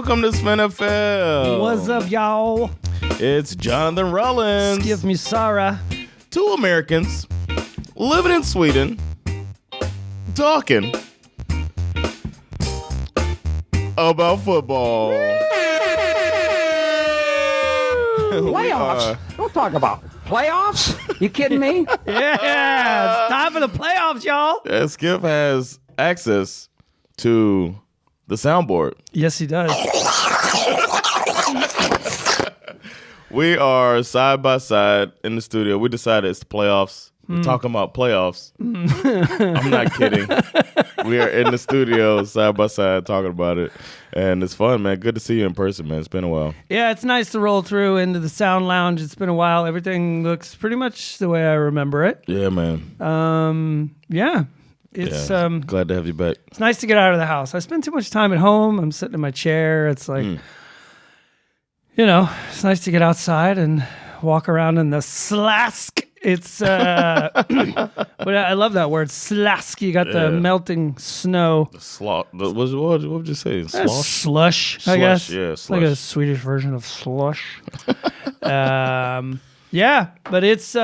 Welcome to SveNFL. What's up, y'all? It's Jonathan Rollins. Excuse me, Sarah. Two Americans living in Sweden, talking about football. Playoffs? Don't talk about playoffs. You kidding me? Yeah, it's time for the playoffs, y'all. Skip has access to the soundboard. Yes, he does. We are side by side in the studio. We decided it's the playoffs. We're talking about playoffs. I'm not kidding. We are in the studio side by side talking about it. And it's fun, man. Good to see you in person, man. It's been a while. Yeah, it's nice to roll through into the sound lounge. It's been a while. Everything looks pretty much the way I remember it. Yeah, man. Yeah. It's Glad to have you back. It's nice to get out of the house. I spend too much time at home. I'm sitting in my chair. It's like, you know, it's nice to get outside and walk around in the slask. It's, but I love that word, slask. You got the melting snow. What would you say? Slush, I guess. Yeah, it's like a Swedish version of slush. Yeah, but it's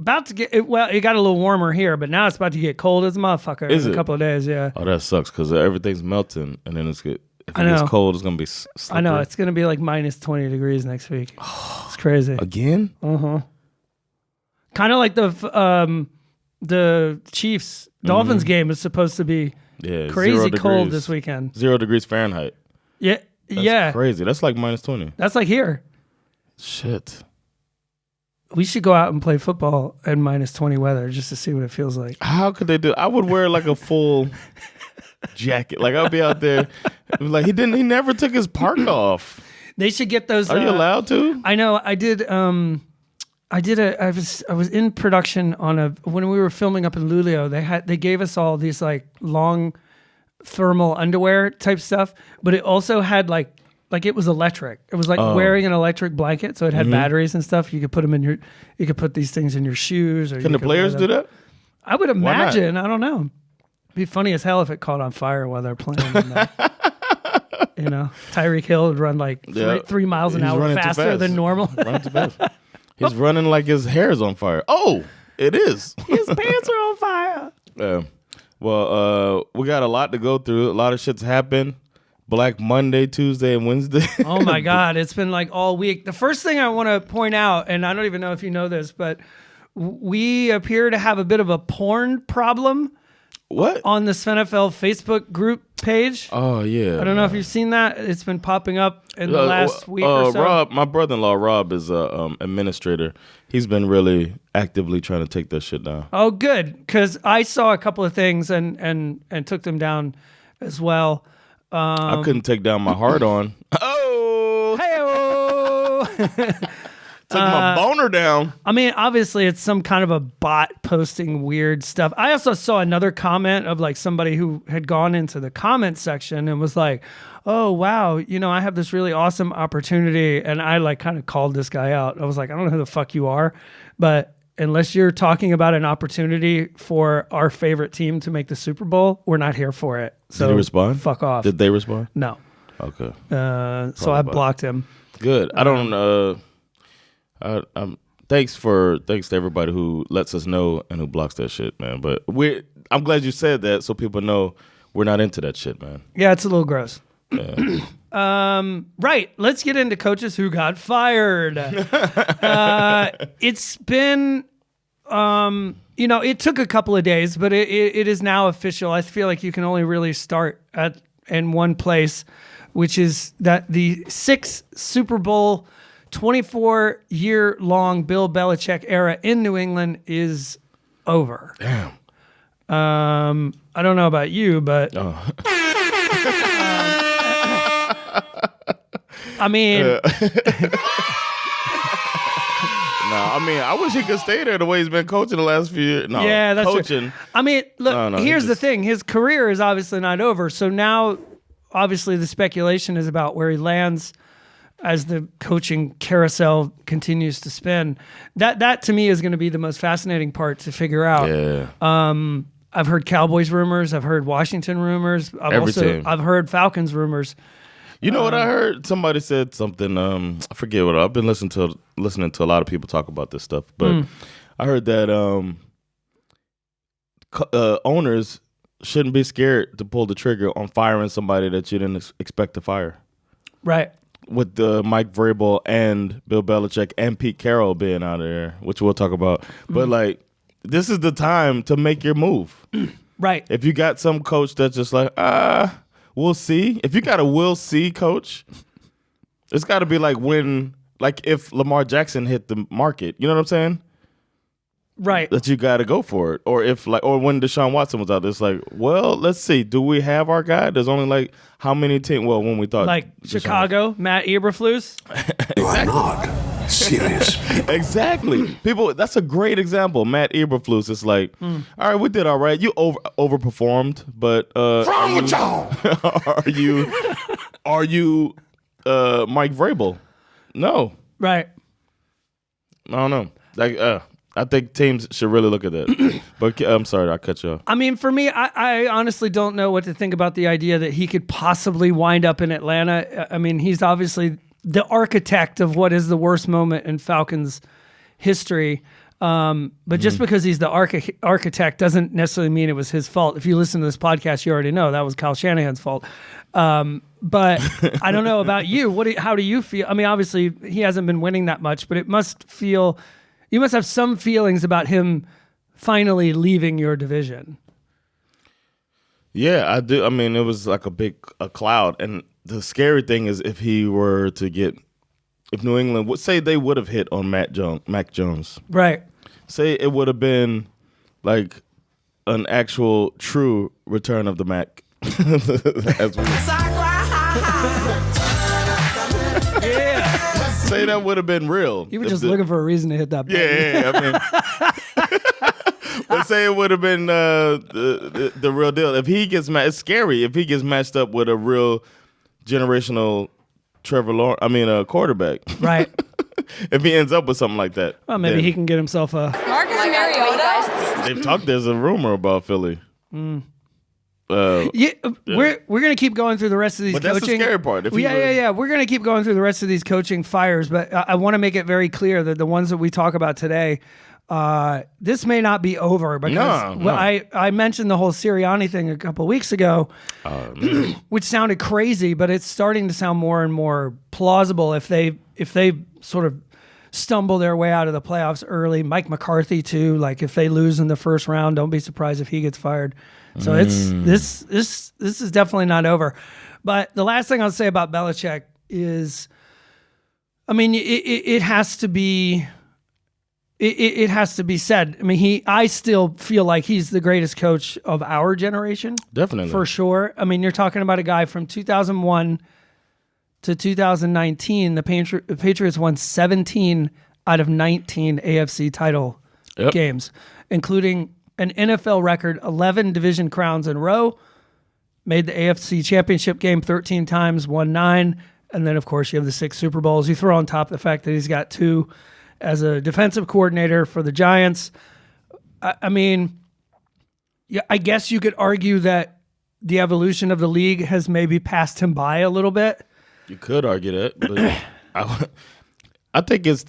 about to get, it got a little warmer here, but now it's about to get cold as a motherfucker in a couple of days, yeah. Oh, that sucks because everything's melting and then it's good. If it I know. gets cold, it's going to be slippery. I know, it's going to be like minus 20 degrees next week. It's crazy. Again? Uh-huh. Kind of like the Chiefs Dolphins game is supposed to be crazy cold this weekend. 0 degrees Fahrenheit. Yeah. That's crazy. That's like minus 20. That's like here. Shit. We should go out and play football in minus 20 weather just to see what it feels like. How could they do? I would wear like a full jacket. Like I'll be out there. Like he never took his park off. They should get those. Are you allowed to? I know. I did. I was in production on when we were filming up in Luleå. They gave us all these like long thermal underwear type stuff, but it also had like it was electric. It was like wearing an electric blanket, so it had batteries and stuff. You could put them in you could put these things in your shoes. Or Can the players do that? I would imagine. I don't know. It'd be funny as hell if it caught on fire while they're playing. You know, Tyreek Hill would run like 3 miles an hour faster than normal. Running too fast. He's running like his hair's on fire. Oh, it is. His pants are on fire. Yeah. Well, we got a lot to go through. A lot of shit's happened. Black Monday, Tuesday, and Wednesday. Oh my God, it's been like all week. The first thing I want to point out, and I don't even know if you know this, but we appear to have a bit of a porn problem. What? On the SveNFL Facebook group page. Oh, yeah. I don't know if you've seen that. It's been popping up in the last week or so. Rob, my brother-in-law, Rob, is a administrator. He's been really actively trying to take that shit down. Oh, good. Because I saw a couple of things and took them down as well. I couldn't take down my heart on. Oh! Hey-oh! Took my boner down. I mean, obviously, it's some kind of a bot posting weird stuff. I also saw another comment of like somebody who had gone into the comment section and was like, oh, wow, you know, I have this really awesome opportunity. And I like kind of called this guy out. I was like, I don't know who the fuck you are, but unless you're talking about an opportunity for our favorite team to make the Super Bowl, we're not here for it. So did he respond? Fuck off. Did they respond? No. Okay. So I blocked him. Good. I don't thanks to everybody who lets us know and who blocks that shit, man. But I'm glad you said that so people know we're not into that shit, man. Yeah, it's a little gross. Yeah. Right. Let's get into coaches who got fired. It's been, you know, it took a couple of days, but it is now official. I feel like you can only really start in one place, which is that the 6 Super Bowl 24-year-long Bill Belichick era in New England is over. Damn. I don't know about you, but I mean, I wish he could stay there the way he's been coaching the last few years. No, yeah, that's coaching. True. I mean, look, here's the thing. His career is obviously not over. So now, obviously, the speculation is about where he lands as the coaching carousel continues to spin. That to me is going to be the most fascinating part to figure out. Yeah. I've heard Cowboys rumors. I've heard Washington rumors. I've heard Falcons rumors. You know what I heard? Somebody said something. I forget what. I've been listening to a lot of people talk about this stuff, but I heard that owners shouldn't be scared to pull the trigger on firing somebody that you didn't expect to fire. Right. With Mike Vrabel and Bill Belichick and Pete Carroll being out of there, which we'll talk about. But like, this is the time to make your move. Right. If you got some coach that's just like, we'll see. If you got a we'll see coach, it's got to be like if Lamar Jackson hit the market. You know what I'm saying? Right. That you got to go for it. Or when Deshaun Watson was out there, it's like, well, let's see. Do we have our guy? There's only like how many teams? Well, when we thought Chicago, Matt Eberflus. You are not serious people. Exactly. People, that's a great example. Matt Eberflus is like, all right, we did all right. You overperformed, but Wrong with y'all? are you Mike Vrabel? No. Right. I don't know. Like I think teams should really look at that. But I'm sorry, I cut you off. I mean, for me, I honestly don't know what to think about the idea that he could possibly wind up in Atlanta. I mean, he's obviously the architect of what is the worst moment in Falcons history. But just because he's the architect doesn't necessarily mean it was his fault. If you listen to this podcast, you already know that was Kyle Shanahan's fault. But I don't know about you. How do you feel? I mean, obviously he hasn't been winning that much, but it must feel... You must have some feelings about him finally leaving your division. Yeah, I do. I mean, it was like a cloud. And the scary thing is if New England would say they would have hit on Mac Jones. Right. Say it would have been like an actual true return of the Mac. Say that would have been real. You were just looking for a reason to hit that button. Yeah. I mean, let's say it would have been the real deal. If he gets it's scary if he gets matched up with a real generational quarterback. Right. If he ends up with something like that. Well, maybe he can get himself a Marcus Mariota. They've talked. There's a rumor about Philly. We're gonna keep going through the rest of these coaching. That's the scary part. We're gonna keep going through the rest of these coaching fires, but I want to make it very clear that the ones that we talk about today, this may not be over because I mentioned the whole Sirianni thing a couple of weeks ago, which sounded crazy, but it's starting to sound more and more plausible if they sort of stumble their way out of the playoffs early. Mike McCarthy too, like if they lose in the first round, don't be surprised if he gets fired. So this is definitely not over. But the last thing I'll say about Belichick is, I mean, it has to be said. I mean, I still feel like he's the greatest coach of our generation. Definitely. For sure. I mean, you're talking about a guy from 2001 to 2019. The Patriots won 17 out of 19 AFC title games, including an NFL record 11 division crowns in a row, made the AFC championship game 13 times, won 9, and then, of course, you have the 6 Super Bowls. You throw on top the fact that he's got 2 as a defensive coordinator for the Giants. I mean, yeah, I guess you could argue that the evolution of the league has maybe passed him by a little bit. You could argue that, but I think it's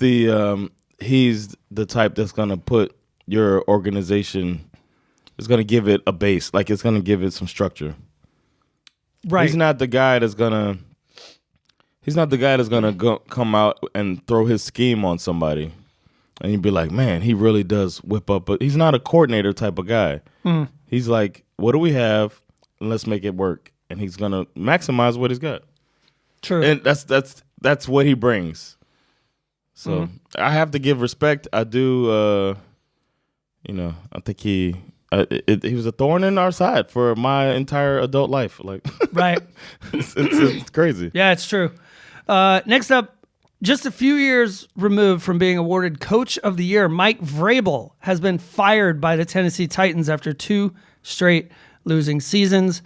he's the type that's going to put your organization, is going to give it a base, like it's going to give it some structure. Right. He's not the guy that's going to come out and throw his scheme on somebody and you'd be like, man, he really does whip up. But he's not a coordinator type of guy. He's like, what do we have? And let's make it work. And he's going to maximize what he's got. True. And that's what he brings. So I have to give respect. I do. I think he was a thorn in our side for my entire adult life. Like, right. it's crazy. Yeah, it's true. Next up, just a few years removed from being awarded Coach of the Year, Mike Vrabel has been fired by the Tennessee Titans after 2 straight losing seasons.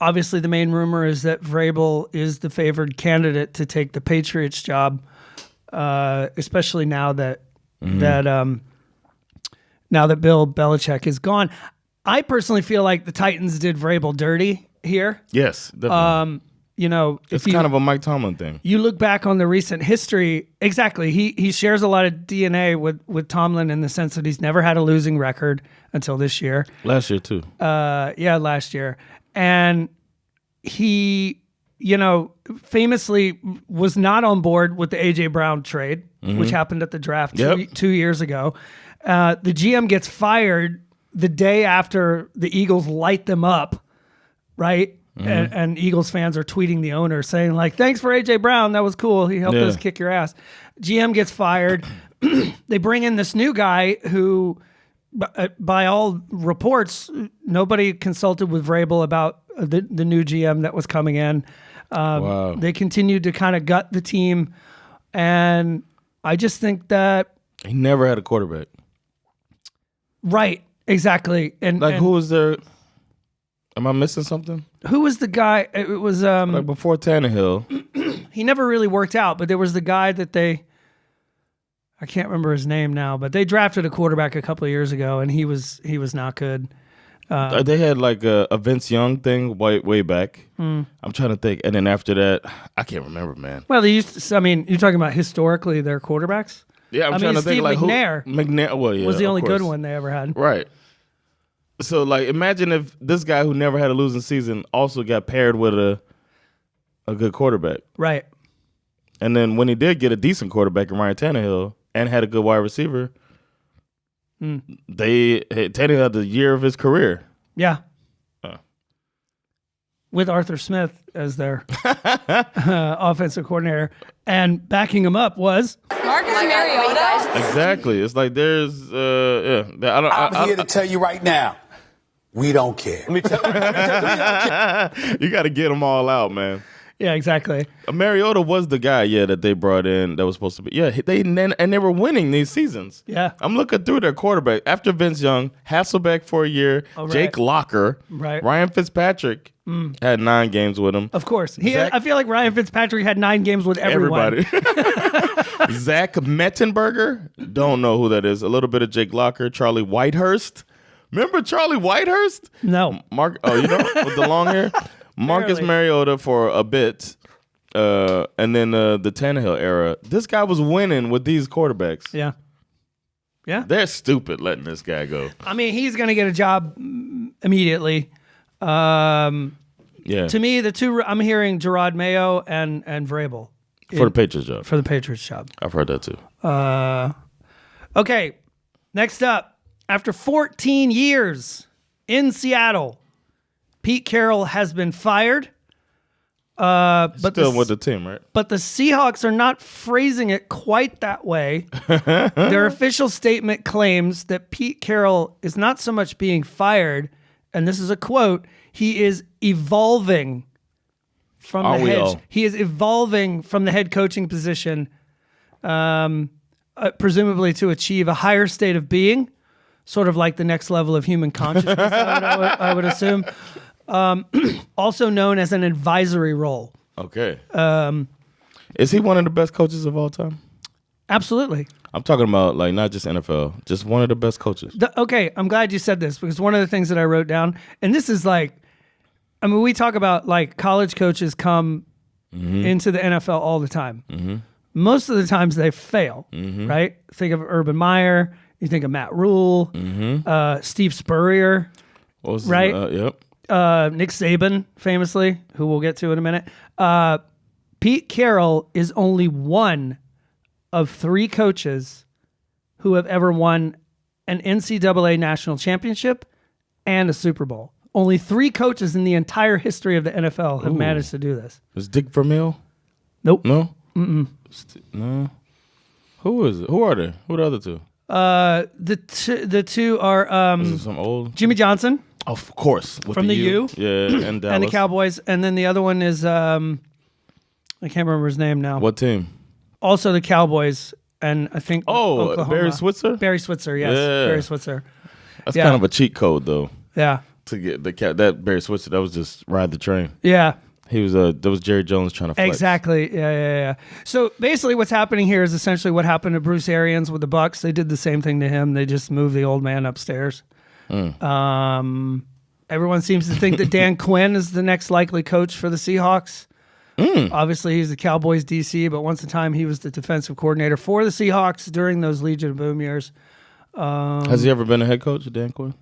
Obviously, the main rumor is that Vrabel is the favored candidate to take the Patriots job, especially now that Bill Belichick is gone. I personally feel like the Titans did Vrabel dirty here. Yes, definitely. If it's kind of a Mike Tomlin thing. You look back on the recent history, exactly. He shares a lot of DNA with Tomlin in the sense that he's never had a losing record until this year. Last year too. Last year. And he, famously was not on board with the AJ Brown trade, which happened at the draft 2 years ago. The GM gets fired the day after the Eagles light them up, right? And Eagles fans are tweeting the owner saying like, thanks for AJ Brown. That was cool. He helped us kick your ass. GM gets fired. They bring in this new guy who, by all reports, nobody consulted with Vrabel about the new GM that was coming in. Wow. They continued to kind of gut the team. And I just think that... He never had a quarterback. Right. Exactly. And who was there... Am I missing something? Who was the guy? It was like before Tannehill. He never really worked out, but there was the guy that I can't remember his name now, but they drafted a quarterback a couple of years ago, and he was not good. They had like a Vince Young thing way back. I'm trying to think, and then after that, I can't remember, man. Well, they used to, you're talking about historically their quarterbacks. Yeah, I'm trying to think like McNair McNair. Well, yeah, was the only of course. good one they ever had. Right. So, like, imagine if this guy who never had a losing season also got paired with a good quarterback. Right. And then when he did get a decent quarterback in Ryan Tannehill and had a good wide receiver, Tannehill had the year of his career. Yeah. With Arthur Smith as their offensive coordinator. And backing him up was... Marcus Mariota. Exactly. It's like there's... I'm here to tell you right now. We don't care. You got to get them all out, man. Yeah, exactly. Mariota was the guy, that they brought in that was supposed to be. Yeah, they were winning these seasons. Yeah. I'm looking through their quarterback. After Vince Young, Hasselbeck for a year, Jake Locker, Ryan Fitzpatrick had 9 games with him. Of course. I feel like Ryan Fitzpatrick had 9 games with everyone. Everybody. Zach Mettenberger, don't know who that is. A little bit of Jake Locker, Charlie Whitehurst. Remember Charlie Whitehurst? No. With the long hair? Marcus Mariota for a bit, and then the Tannehill era. This guy was winning with these quarterbacks. Yeah. Yeah. They're stupid letting this guy go. I mean, he's going to get a job immediately. Yeah. To me, the two, I'm hearing Gerard Mayo and Vrabel. For the Patriots job. For the Patriots job. I've heard that too. Okay. Next up, after 14 years in Seattle, Pete Carroll has been fired. But still with the team, right? But the Seahawks are not phrasing it quite that way. Their official statement claims that Pete Carroll is not so much being fired, and this is a quote, he is evolving from the head. He is evolving from the head coaching position, presumably to achieve a higher state of being, sort of like the next level of human consciousness, I would assume. Also known as an advisory role. Okay. Is he one of the best coaches of all time? Absolutely. I'm talking about like not just NFL, just one of the best coaches. Okay, I'm glad you said this because one of the things that I wrote down, and this is like, I mean, we talk about like college coaches come into the NFL all the time. Most of the times they fail, right? Think of Urban Meyer. You think of Matt Rule, Steve Spurrier, right? Yep. Nick Saban, famously, who we'll get to in a minute. Pete Carroll is only one of 3 coaches who have ever won an NCAA national championship and a Super Bowl. Only 3 coaches in the entire history of the NFL have managed to do this. Is Dick Vermeil? Nope. No? No. Who is it? Who are they? Who are the other 2? The two are Is it some old Jimmy Johnson. Of course. From the U. Yeah, and Dallas. And the Cowboys. And then the other one is, I can't remember his name now. What team? Also the Cowboys. And I think Oklahoma. Barry Switzer? Barry Switzer, yes. Yeah. Barry Switzer. That's kind of a cheat code, though. Yeah. To get that Barry Switzer, that was just ride the train. Yeah. He was that was Jerry Jones trying to flex. Exactly. Yeah. So basically what's happening here is essentially what happened to Bruce Arians with the Bucks. They did the same thing to him. They just moved the old man upstairs. Everyone seems to think that Dan Quinn is the next likely coach for the Seahawks. Obviously, he's the Cowboys DC, but once a time he was the defensive coordinator for the Seahawks during those Legion of Boom years. Has he ever been a head coach, Dan Quinn?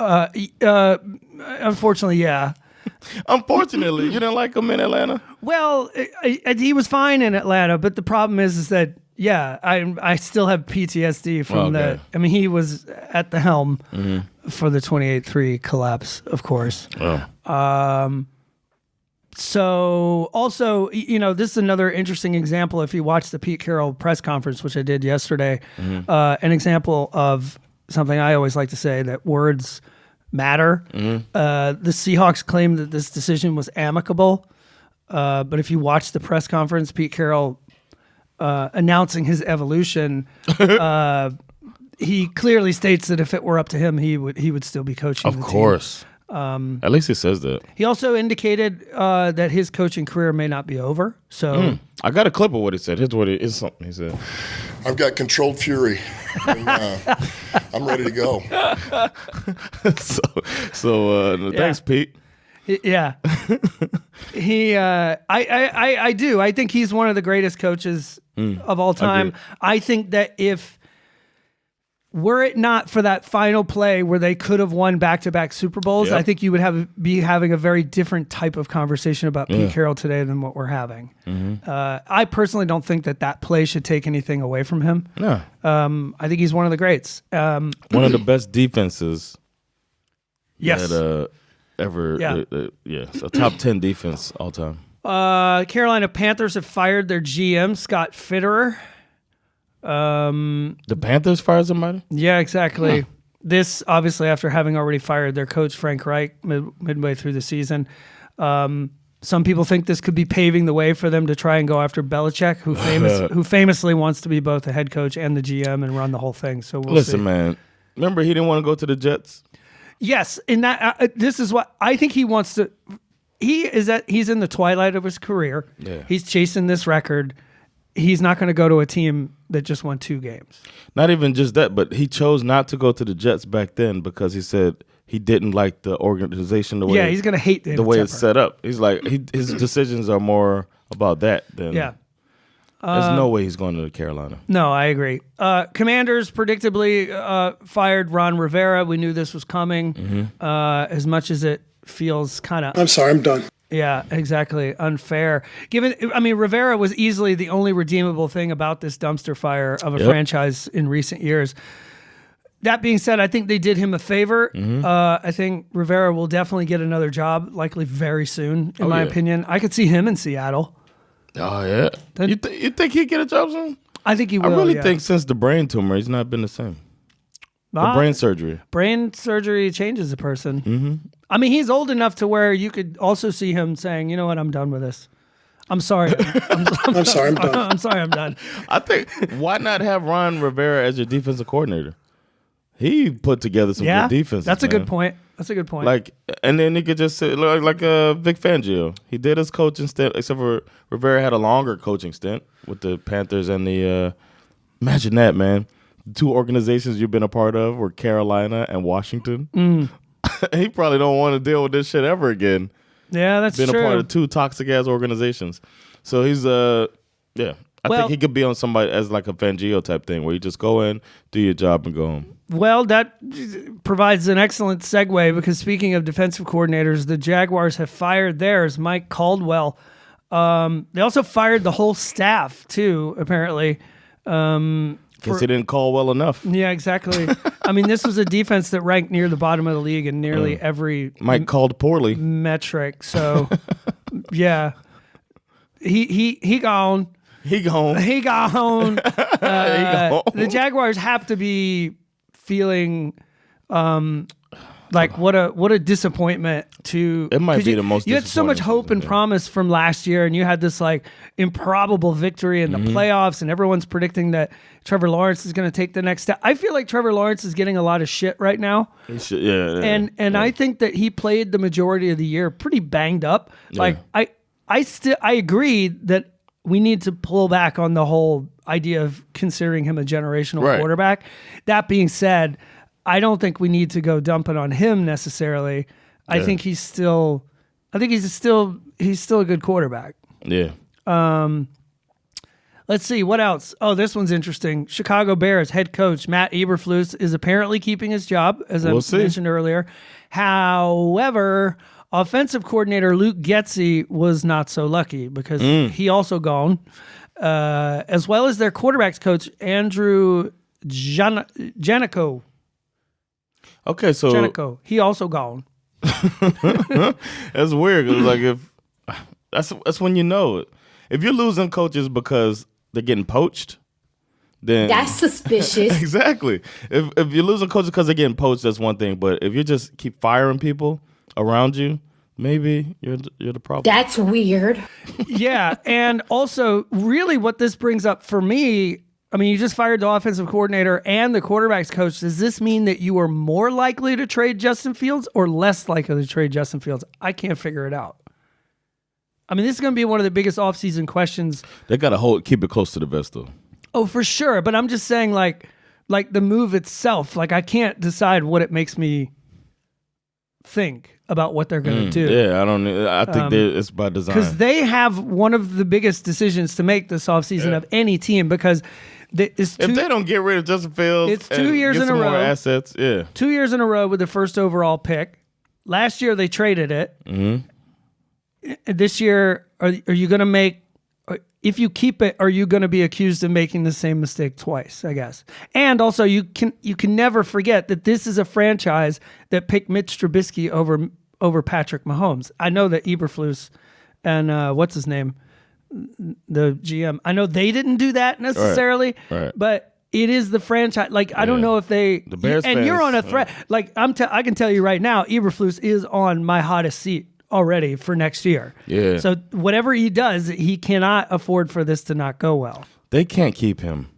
Unfortunately, yeah. Unfortunately, you didn't like him in Atlanta? Well, he was fine in Atlanta, but the problem is that, yeah, I still have PTSD from that. I mean, he was at the helm for the 28-3 collapse, of course. Oh. So also, this is another interesting example. If you watch the Pete Carroll press conference, which I did yesterday, an example of something I always like to say, that words matter. The Seahawks claim that this decision was amicable. But if you watch the press conference, Pete Carroll announcing his evolution, he clearly states that if it were up to him, he would still be coaching. Of course. At least he says that. He also indicated that his coaching career may not be over. So I got a clip of what he said. Here's what it is. Something he said. I've got controlled fury. And, I'm ready to go. Thanks, Pete. Yeah. I do. I think he's one of the greatest coaches of all time. I think that were it not for that final play where they could have won back-to-back Super Bowls, I think you would be having a very different type of conversation about Pete Carroll today than what we're having. I personally don't think that play should take anything away from him. No. I think he's one of the greats. One of the best defenses. Yes. That, ever. Yeah. So top 10 defense all time. Carolina Panthers have fired their GM, Scott Fitterer. The Panthers fired somebody? Yeah, exactly. This, obviously, after having already fired their coach, Frank Reich, midway through the season. Some people think this could be paving the way for them to try and go after Belichick, who famously wants to be both the head coach and the GM and run the whole thing. So we'll see. Listen, man. Remember, he didn't want to go to the Jets? Yes, in that this is what I think he wants to. He's in the twilight of his career. Yeah. He's chasing this record. He's not going to go to a team that just won 2 games. Not even just that, but he chose not to go to the Jets back then because he said he didn't like the organization the way. Yeah, he's going to hate the way it's set up. He's like his decisions are more about that than. Yeah. There's no way he's going to Carolina. No, I agree. Commanders predictably fired Ron Rivera. We knew this was coming. As much as it feels kind of. I'm sorry, I'm done. Yeah, exactly. Unfair. Rivera was easily the only redeemable thing about this dumpster fire of a franchise in recent years. That being said, I think they did him a favor. I think Rivera will definitely get another job, likely very soon, in my opinion. I could see him in Seattle. Oh, yeah. You think he'd get a job soon? I think he will. I really think since the brain tumor, he's not been the same. The brain surgery. Brain surgery changes a person. I mean, he's old enough to where you could also see him saying, you know what, I'm done with this. I'm sorry. I'm sorry, I'm done. I'm sorry, I'm done. I think, why not have Ron Rivera as your defensive coordinator? He put together some good defenses. That's a good point. That's a good point. Like, and then he could just say, like Vic Fangio. He did his coaching stint, except for Rivera had a longer coaching stint with the Panthers and the. Imagine that, man. The 2 organizations you've been a part of were Carolina and Washington. He probably don't want to deal with this shit ever again. Yeah, that's true. Been a part of 2 toxic ass organizations. So he's I think he could be on somebody as like a Fangio type thing where you just go in, do your job, and go home. Well, that provides an excellent segue because speaking of defensive coordinators, the Jaguars have fired theirs, Mike Caldwell. They also fired the whole staff too, apparently. Guess he didn't call well enough. Yeah, exactly. I mean, this was a defense that ranked near the bottom of the league in nearly every Mike called poorly metric. So, yeah, he gone. He gone. He gone. The Jaguars have to be feeling like what a disappointment to. It might be the most. You had so much hope and promise from last year, and you had this like improbable victory in the playoffs, and everyone's predicting that Trevor Lawrence is going to take the next step. I feel like Trevor Lawrence is getting a lot of shit right now. And I think that he played the majority of the year pretty banged up. Like I agree that we need to pull back on the whole idea of considering him a generational quarterback. That being said, I don't think we need to go dumping on him necessarily. I think he's still a good quarterback. Yeah. Let's see, what else? Oh, this one's interesting. Chicago Bears head coach Matt Eberflus is apparently keeping his job, as I mentioned earlier. However, offensive coordinator Luke Getsy was not so lucky because he also gone, as well as their quarterbacks coach Andrew Janico. Okay, so Janico, he also gone. That's weird. 'Cause like if that's when you know it. If you're losing coaches because they're getting poached, then That's suspicious. exactly. If you're losing coaches because they're getting poached, that's one thing. But if you just keep firing people around you, maybe you're the problem. That's weird. Yeah, and also, really, what this brings up for me. I mean, you just fired the offensive coordinator and the quarterback's coach. Does this mean that you are more likely to trade Justin Fields or less likely to trade Justin Fields? I can't figure it out. I mean, this is going to be one of the biggest offseason questions. They got to keep it close to the vest, though. Oh, for sure. But I'm just saying, like the move itself, like I can't decide what it makes me think about what they're going to do. Yeah, I think it's by design. Because they have one of the biggest decisions to make this offseason of any team because if they don't get rid of Justin Fields, it's 2 years in a row. More assets, 2 years in a row with the first overall pick. Last year they traded it. Mm-hmm. This year, are you going to make? If you keep it, are you going to be accused of making the same mistake twice? I guess. And also, you can never forget that this is a franchise that picked Mitch Trubisky over Patrick Mahomes. I know that Eberflus and what's his name, the GM. I know they didn't do that necessarily, right. But it is the franchise. Like I don't know if the Bears and fans, you're on a threat. Like I can tell you right now, Eberflus is on my hottest seat already for next year. Yeah. So whatever he does, he cannot afford for this to not go well. They can't keep him.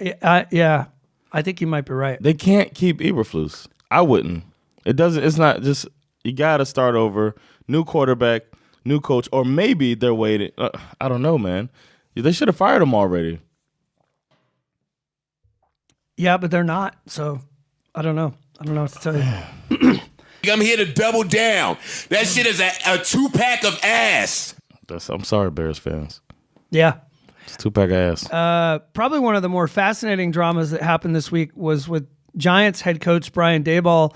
Yeah. I think you might be right. They can't keep Eberflus. I wouldn't. It's not just, you got to start over, new quarterback, new coach, or maybe they're waiting. I don't know, man. They should have fired him already. Yeah, but they're not. So I don't know. I don't know what to tell you. I'm here to double down. That shit is a 2-pack of ass. I'm sorry, Bears fans. Yeah. It's 2-pack of ass. Probably one of the more fascinating dramas that happened this week was with Giants head coach Brian Daboll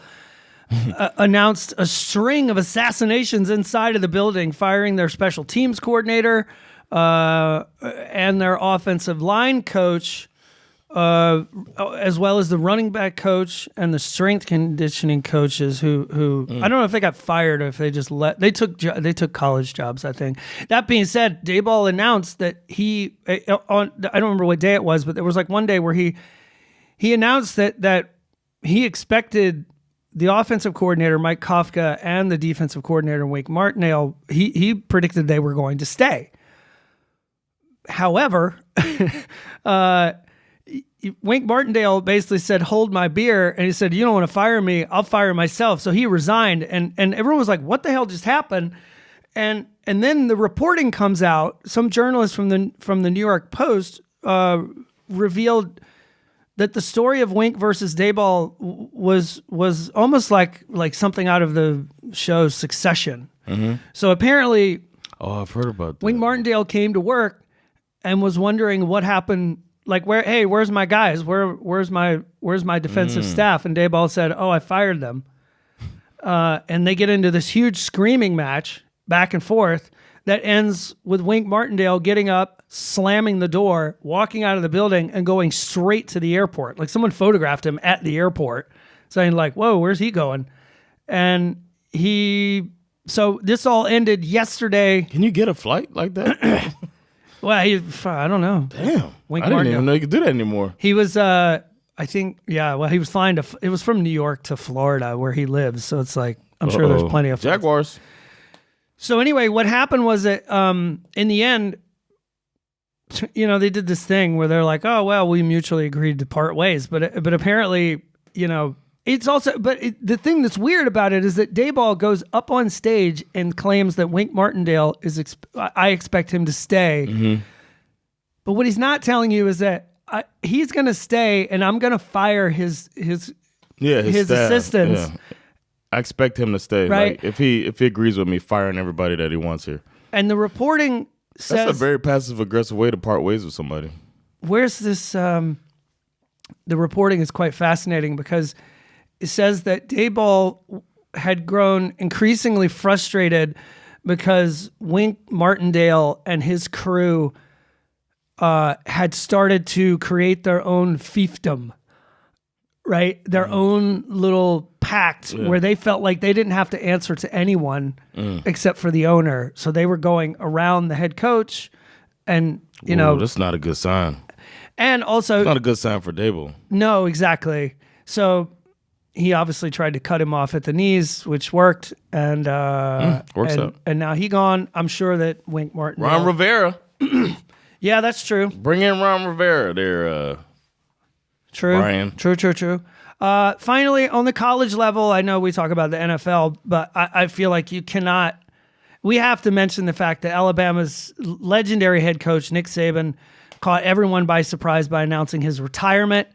announced a string of assassinations inside of the building, firing their special teams coordinator and their offensive line coach, as well as the running back coach and the strength conditioning coaches who I don't know if they got fired or if they just they took college jobs, I think. That being said, Daboll announced that I don't remember what day it was, but there was like one day where he announced that he expected the offensive coordinator Mike Kafka and the defensive coordinator Wink Martindale, he predicted they were going to stay. However, Wink Martindale basically said, "Hold my beer," and he said, "You don't want to fire me, I'll fire myself." So he resigned, and everyone was like, "What the hell just happened?" And then the reporting comes out. Some journalist from the New York Post revealed that the story of Wink versus Daboll was almost like something out of the show Succession. Mm-hmm. So apparently, I've heard about that. Wink Martindale came to work and was wondering what happened. Like, where's my guys? Where's my defensive staff? And Daboll said, "Oh, I fired them." And they get into this huge screaming match back and forth that ends with Wink Martindale getting up, slamming the door, walking out of the building, and going straight to the airport. Like someone photographed him at the airport, saying like, "Whoa, where's he going?" And so this all ended yesterday. Can you get a flight like that? Well, I don't know. Damn. Wink I didn't Martindale. even know you could do that anymore. He was, I think, yeah, well, he was flying it was from New York to Florida where he lives. So it's like, I'm sure there's plenty of flights. Jaguars. So anyway, what happened was that in the end, they did this thing where they're like, "Oh, well, we mutually agreed to part ways." But apparently, it's also, the thing that's weird about it is that Daboll goes up on stage and claims that Wink Martindale I expect him to stay. Mm-hmm. But what he's not telling you is that he's going to stay and I'm going to fire his his staff, assistants. yeah. I expect him to stay. Right. Like, if he agrees with me, firing everybody that he wants here. And the reporting says That's a very passive aggressive way to part ways with somebody. where's this? The reporting is quite fascinating because it says that Dayball had grown increasingly frustrated because Wink Martindale and his crew had started to create their own fiefdom, right? Their own little pact where they felt like they didn't have to answer to anyone except for the owner. So they were going around the head coach and, you know. That's not a good sign. And also. It's not a good sign for Dable. No, exactly. So he obviously tried to cut him off at the knees, which worked. And works out. And now he gone. I'm sure that Wink Martin. Ron Rivera. Yeah, that's true. Bring in Ron Rivera there. True. Brian. True. Finally, on the college level, I know we talk about the NFL, but I feel like you cannot. We have to mention the fact that Alabama's legendary head coach, Nick Saban, caught everyone by surprise by announcing his retirement.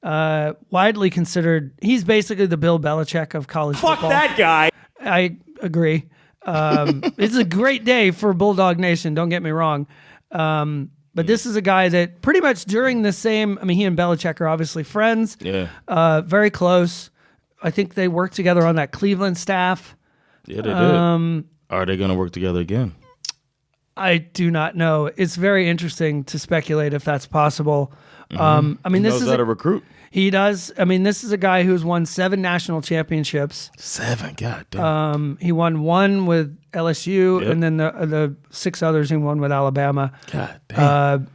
Widely considered, he's basically the Bill Belichick of college football. Fuck that guy. I agree. It's a great day for Bulldog Nation, don't get me wrong. But this is a guy that pretty much during the same, I mean, he and Belichick are obviously friends. Yeah. Very close. I think they worked together on that Cleveland staff. Yeah, they did. Are they going to work together again? I do not know. It's very interesting to speculate if that's possible. I mean, He this knows is how to recruit. He does. I mean, this is a guy who's won 7 national championships. 7, god damn. He won 1 with LSU, Yep. and then the 6 others he won with Alabama. God damn.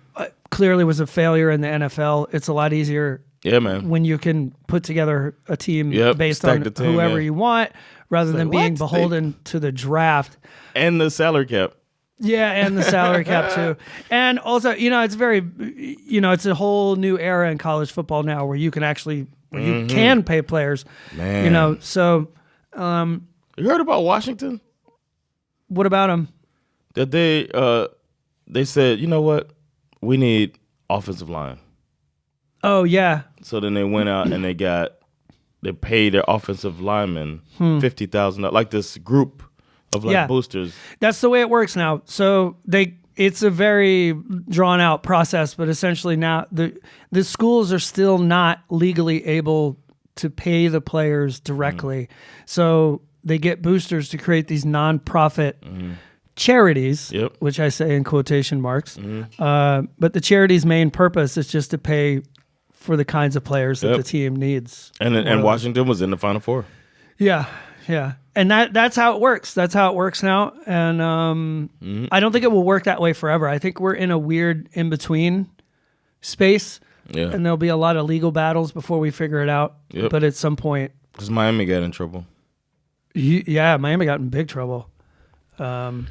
Clearly was a failure in the NFL. It's a lot easier Yeah, man. when you can put together a team based stack on the team, whoever yeah. you want, rather than like, being what? beholden to the draft. And the salary cap. Yeah, and the salary cap too. And also, it's very, it's a whole new era in college football now where you can actually, you can pay players. Man. So You heard about Washington? what about them? That they said, you know what? We need offensive line. Oh, yeah. So then they went out and they paid their offensive linemen $50,000, like this group of Yeah. boosters. That's the way it works now. So it's a very drawn out process, but essentially now the schools are still not legally able to pay the players directly. So they get boosters to create these nonprofit charities, Yep. which I say in quotation marks. But the charity's main purpose is just to pay for the kinds of players that Yep. the team needs. And Washington was in the Final Four. Yeah. And that's how it works. That's how it works now. And I don't think it will work that way forever. I think we're in a weird in-between space. Yeah. And there'll be a lot of legal battles before we figure it out. Yep. But at some point, Because Miami got in trouble. Miami got in big trouble. They'll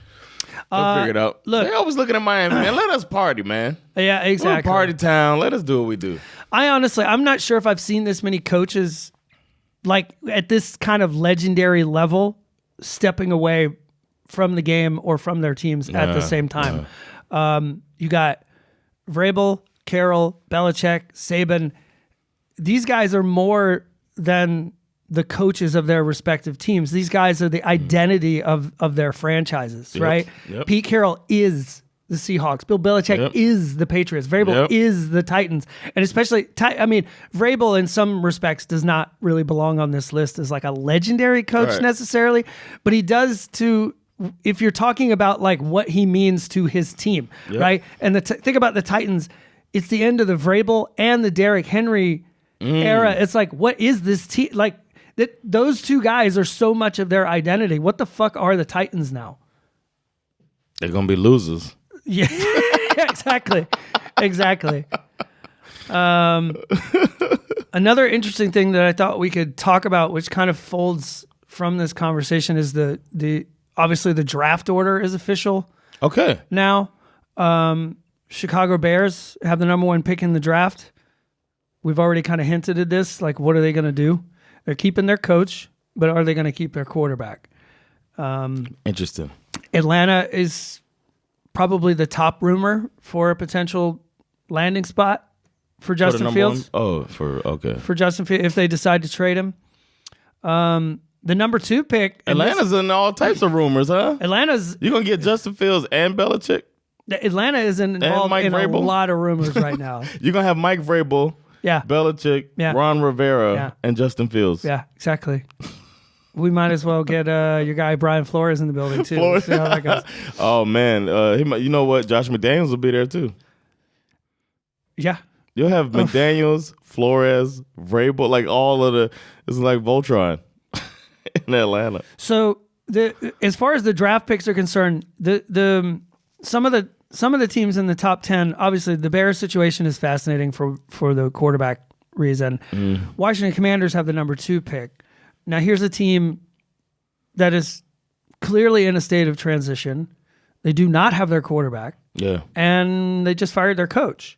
figure it out. look- They're always looking at Miami, man. Let us party, man. Yeah, We're a exactly. party town. Let us do what we do. I'm not sure if I've seen this many coaches like at this kind of legendary level stepping away from the game or from their teams at the same time. You got Vrabel, Carroll, Belichick, Saban. These guys are more than the coaches of their respective teams. These guys are the identity of their franchises, right? Yep. Pete Carroll is the Seahawks. Bill Belichick is the Patriots. Vrabel is the Titans. And especially, Vrabel in some respects does not really belong on this list as like a legendary coach necessarily, but he does if you're talking about like what he means to his team, right? And think about the Titans. It's the end of the Vrabel and the Derrick Henry era. It's like, what is this team? Like, those two guys are so much of their identity. What the fuck are the Titans now? They're going to be losers. Yeah, exactly. Another interesting thing that I thought we could talk about, which kind of folds from this conversation, is the obviously the draft order is official Okay. now. Chicago Bears have the number 1 pick in the draft. We've already kind of hinted at this. Like, what are they going to do? They're keeping their coach, but are they going to keep their quarterback? Interesting. Atlanta is probably the top rumor for a potential landing spot for Justin number Fields. One? Oh, For Justin Fields, if they decide to trade him. The number 2 pick. Atlanta's in all types of rumors, huh? You're going to get Justin Fields and Belichick? Atlanta is involved in a lot of rumors right now. You're going to have Mike Vrabel, Belichick, Ron Rivera, and Justin Fields. Yeah, exactly. We might as well get your guy Brian Flores in the building, too. We'll see how that goes. Oh, man. You know what? Josh McDaniels will be there, too. Yeah. You'll have McDaniels, Flores, Vrabel, like all of the... It's like Voltron in Atlanta. So, as far as the draft picks are concerned, some of the teams in the top 10, obviously the Bears situation is fascinating for the quarterback reason. Washington Commanders have the number 2 pick. Now here's a team that is clearly in a state of transition. They do not have their quarterback. Yeah. And they just fired their coach.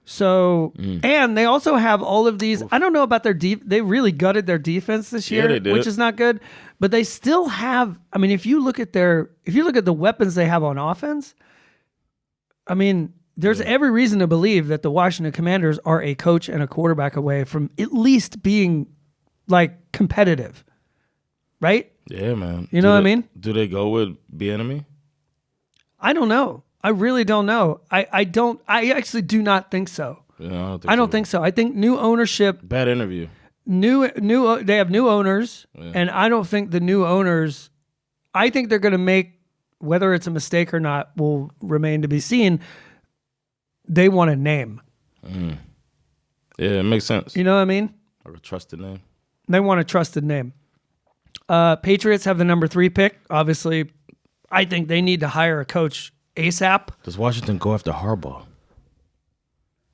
So, and they also have all of these, I don't know about their they really gutted their defense this year, they did. which is not good, but they still have, I mean, if you look at the weapons they have on offense, I mean, there's every reason to believe that the Washington Commanders are a coach and a quarterback away from at least being like competitive, right? Yeah, man. You know what I mean? Do they go with Bieniemy? I don't know. I really don't know. I actually do not think so. Yeah, I don't think so. I think new ownership. Bad interview. They have new owners, and I don't think the new owners. I think they're going to make, whether it's a mistake or not will remain to be seen. They want a name. Yeah, it makes sense. You know what I mean? Or a trusted name. They want a trusted name. Patriots have the number 3 pick. Obviously, I think they need to hire a coach ASAP. Does Washington go after Harbaugh?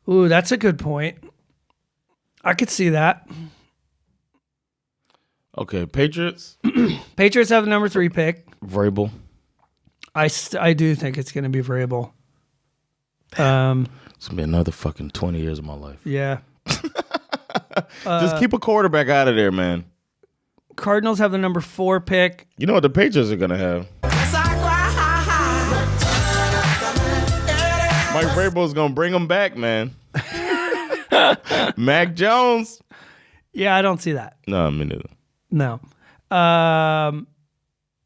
Ooh, that's a good point. I could see that. Okay, Patriots. Patriots have the number 3 pick. Vrabel. I do think it's going to be Vrabel. It's going to be another fucking 20 years of my life. Yeah. Just keep a quarterback out of there, man. Cardinals have the number 4 pick. You know what the Patriots are going to have? Mike Vrabel's going to bring them back, man. Mac Jones. Yeah, I don't see that. No, me neither. No.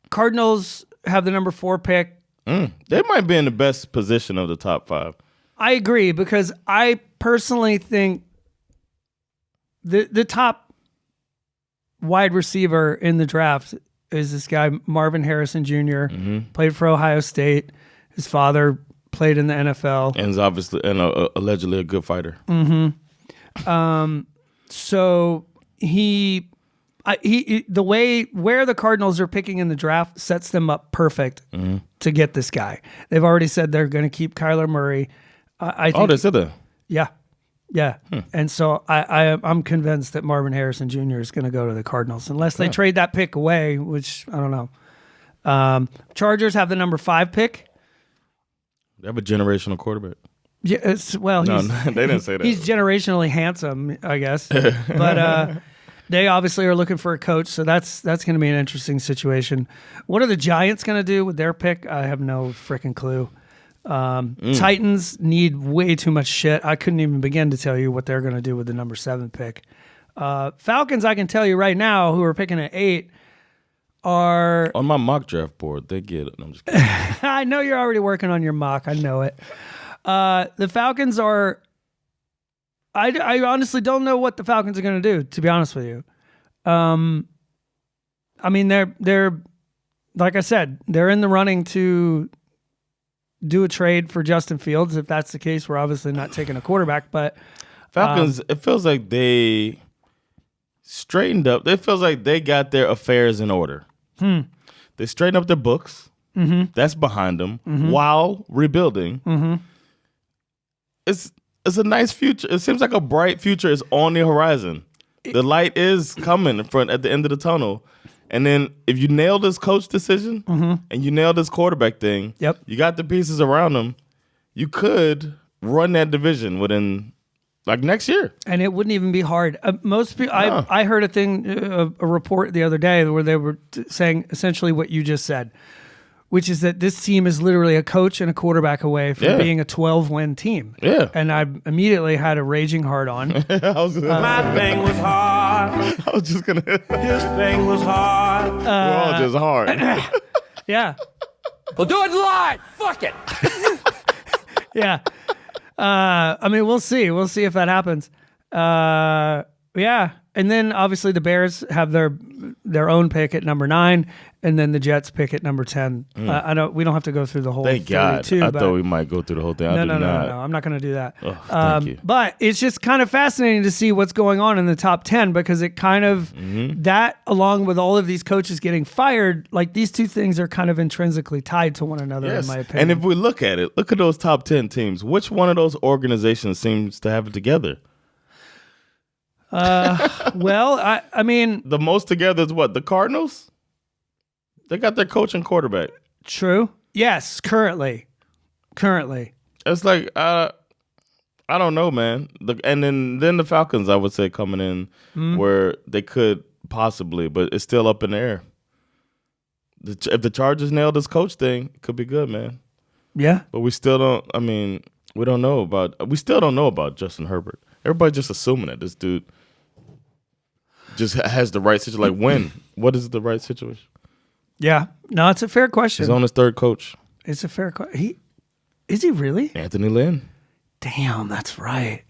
Cardinals have the number 4 pick. They might be in the best position of the top 5. I agree, because I personally think the top wide receiver in the draft is this guy, Marvin Harrison Jr., played for Ohio State. His father played in the NFL. And is obviously allegedly a good fighter. So the way where the Cardinals are picking in the draft sets them up perfect to get this guy. They've already said they're going to keep Kyler Murray. I think, they said that. Yeah. And so I'm convinced that Marvin Harrison Jr. is going to go to the Cardinals unless they trade that pick away, which I don't know. Chargers have the number 5 pick. They have a generational quarterback. Yeah, they didn't say that. He's generationally handsome, I guess. But they obviously are looking for a coach, so that's going to be an interesting situation. What are the Giants going to do with their pick? I have no freaking clue. Titans need way too much shit. I couldn't even begin to tell you what they're going to do with the number 7 pick. Falcons, I can tell you right now, who are picking at 8, are on my mock draft board. They get it. I'm just kidding. I know you're already working on your mock. I know it. The Falcons are. I honestly don't know what the Falcons are going to do, to be honest with you. I mean, they're like I said, they're in the running to do a trade for Justin Fields. If that's the case, we're obviously not taking a quarterback. But Falcons, it feels like they straightened up. It feels like they got their affairs in order. They straightened up their books. That's behind them while rebuilding. It's a nice future. It seems like a bright future is on the horizon. The light is coming at the end of the tunnel. And then if you nail this coach decision and you nail this quarterback thing, you got the pieces around them, you could run that division within like next year. And it wouldn't even be hard. Most people, I heard a report the other day where they were saying essentially what you just said. which is that this team is literally a coach and a quarterback away from being a 12-win team. Yeah. And I immediately had a raging heart on. My thing was hard. I was just going to... His thing was hard. We're all just hard. Yeah. We'll do it live. Fuck it. Yeah. I mean, we'll see. We'll see if that happens. Yeah. And then obviously the Bears have their own pick at number 9, and then the Jets pick at number 10. We don't have to go through the whole Thank God. 32, I thought we might go through the whole thing. No, I'm not going to do that. Oh, thank you. But it's just kind of fascinating to see what's going on in the top 10 because it kind of, that along with all of these coaches getting fired, like these two things are kind of intrinsically tied to one another, in my opinion. And if we look at it, look at those top 10 teams. Which one of those organizations seems to have it together? Well, I mean... The most together is what? The Cardinals? They got their coach and quarterback. True. Yes, currently. It's like, I don't know, man. And then the Falcons, I would say, coming in where they could possibly, but it's still up in the air. If the Chargers nail this coach thing, it could be good, man. Yeah. But we still don't, I mean, we still don't know about Justin Herbert. Everybody's just assuming that this dude just has the right situation. Like, when? What is the right situation? Yeah. No, it's a fair question. He's on his third coach. It's a fair question. Is he really? Anthony Lynn. Damn, that's right.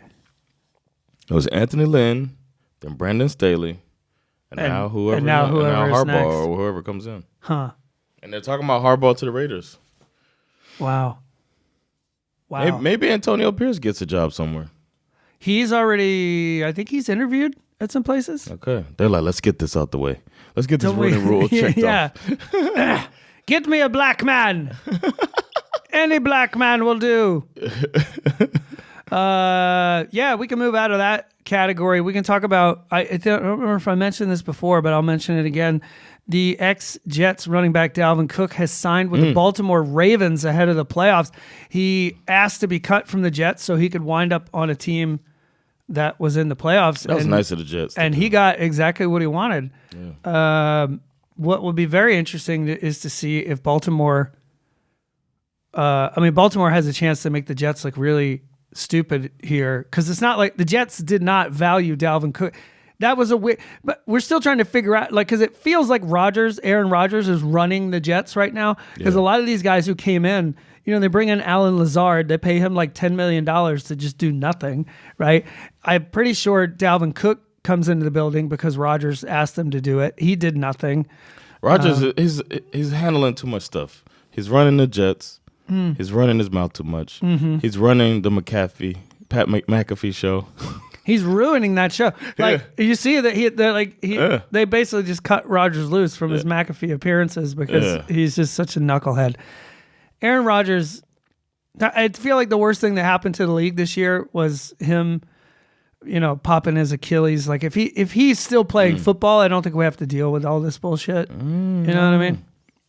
It was Anthony Lynn, then Brandon Staley, and now whoever Harbaugh next. or whoever comes in. Huh. And they're talking about Harbaugh to the Raiders. Wow. Maybe Antonio Pierce gets a job somewhere. He's already, I think he's interviewed at some places. Okay. They're like, let's get this out the way. Let's get this running rule checked off. Get me a black man. Any black man will do. Yeah, we can move out of that category. We can talk about, I don't remember if I mentioned this before, but I'll mention it again. The ex-Jets running back Dalvin Cook has signed with the Baltimore Ravens ahead of the playoffs. He asked to be cut from the Jets so he could wind up on a team that was in the playoffs. That was nice of the Jets. And he got exactly what he wanted. Yeah. What would be very interesting is to see if Baltimore... Baltimore has a chance to make the Jets look really stupid here because it's not like the Jets did not value Dalvin Cook. That was but we're still trying to figure out, like, because it feels like Aaron Rodgers is running the Jets right now because a lot of these guys who came in, they bring in Alan Lazard, they pay him like $10 million to just do nothing, right? I'm pretty sure Dalvin Cook comes into the building because Rodgers asked him to do it. He did nothing. Rodgers, he's handling too much stuff. He's running the Jets. He's running his mouth too much. He's running the Pat McAfee show. He's ruining that show. Like you see that they basically just cut Rodgers loose from his McAfee appearances because he's just such a knucklehead. Aaron Rodgers, I feel like the worst thing that happened to the league this year was him, popping his Achilles. Like if he's still playing football, I don't think we have to deal with all this bullshit. You know what I mean?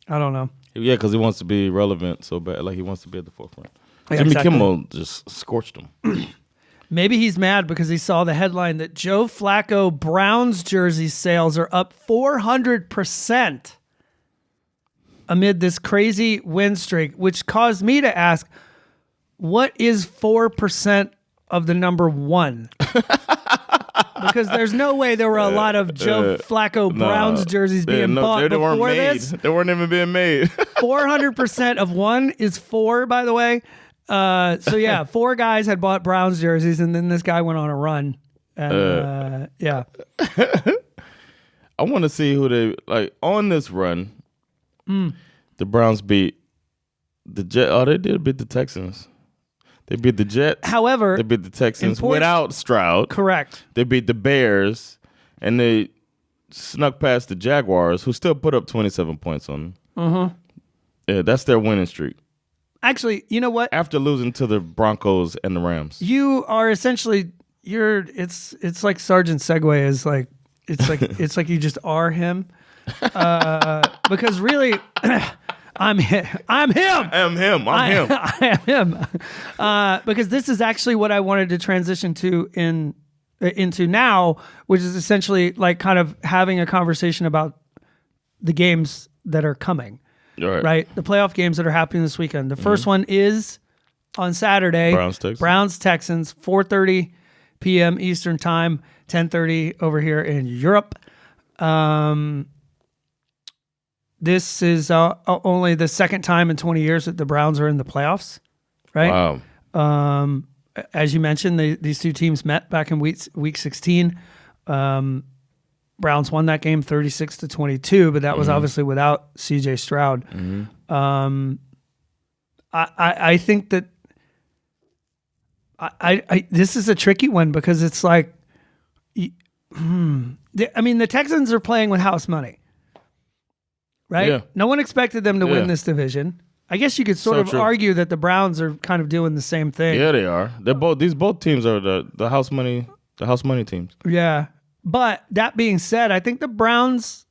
I don't know. Yeah, because he wants to be relevant so bad. Like he wants to be at the forefront. Yeah, Jimmy exactly. Kimmel just scorched him. Maybe he's mad because he saw the headline that Joe Flacco Browns jersey sales are up 400% amid this crazy win streak, which caused me to ask, what is 4% of the number 1? Because there's no way there were a lot of Joe Flacco Browns jerseys being bought before this. They weren't even being made. 400% of 1 is 4, by the way. So yeah, 4 guys had bought Browns jerseys, and then this guy went on a run. And, yeah. I want to see who they like on this run. The Browns beat the Jets. Oh, they did beat the Texans. They beat the Jets. However, they beat the Texans without Stroud. Correct. They beat the Bears, and they snuck past the Jaguars, who still put up 27 points on them. Yeah, that's their winning streak. Actually, you know what? After losing to the Broncos and the Rams, you are essentially it's like Sergeant Segway is like it's like you just are him, because really. I'm him. I am him. I am him. Because this is actually what I wanted to transition to into now, which is essentially like kind of having a conversation about the games that are coming. Right? The playoff games that are happening this weekend. The first one is on Saturday. Browns Texans, 4:30 p.m. Eastern Time, 10:30 over here in Europe. This is only the second time in 20 years that the Browns are in the playoffs, right? Wow. As you mentioned, these two teams met back in week 16. Browns won that game 36-22, but that was obviously without C.J. Stroud. I think that I this is a tricky one because it's like, the Texans are playing with house money, right? Yeah. No one expected them to win this division. I guess you could sort of argue that the Browns are kind of doing the same thing. Yeah, they are. These both teams are the house money teams. Yeah. But that being said, I think the Browns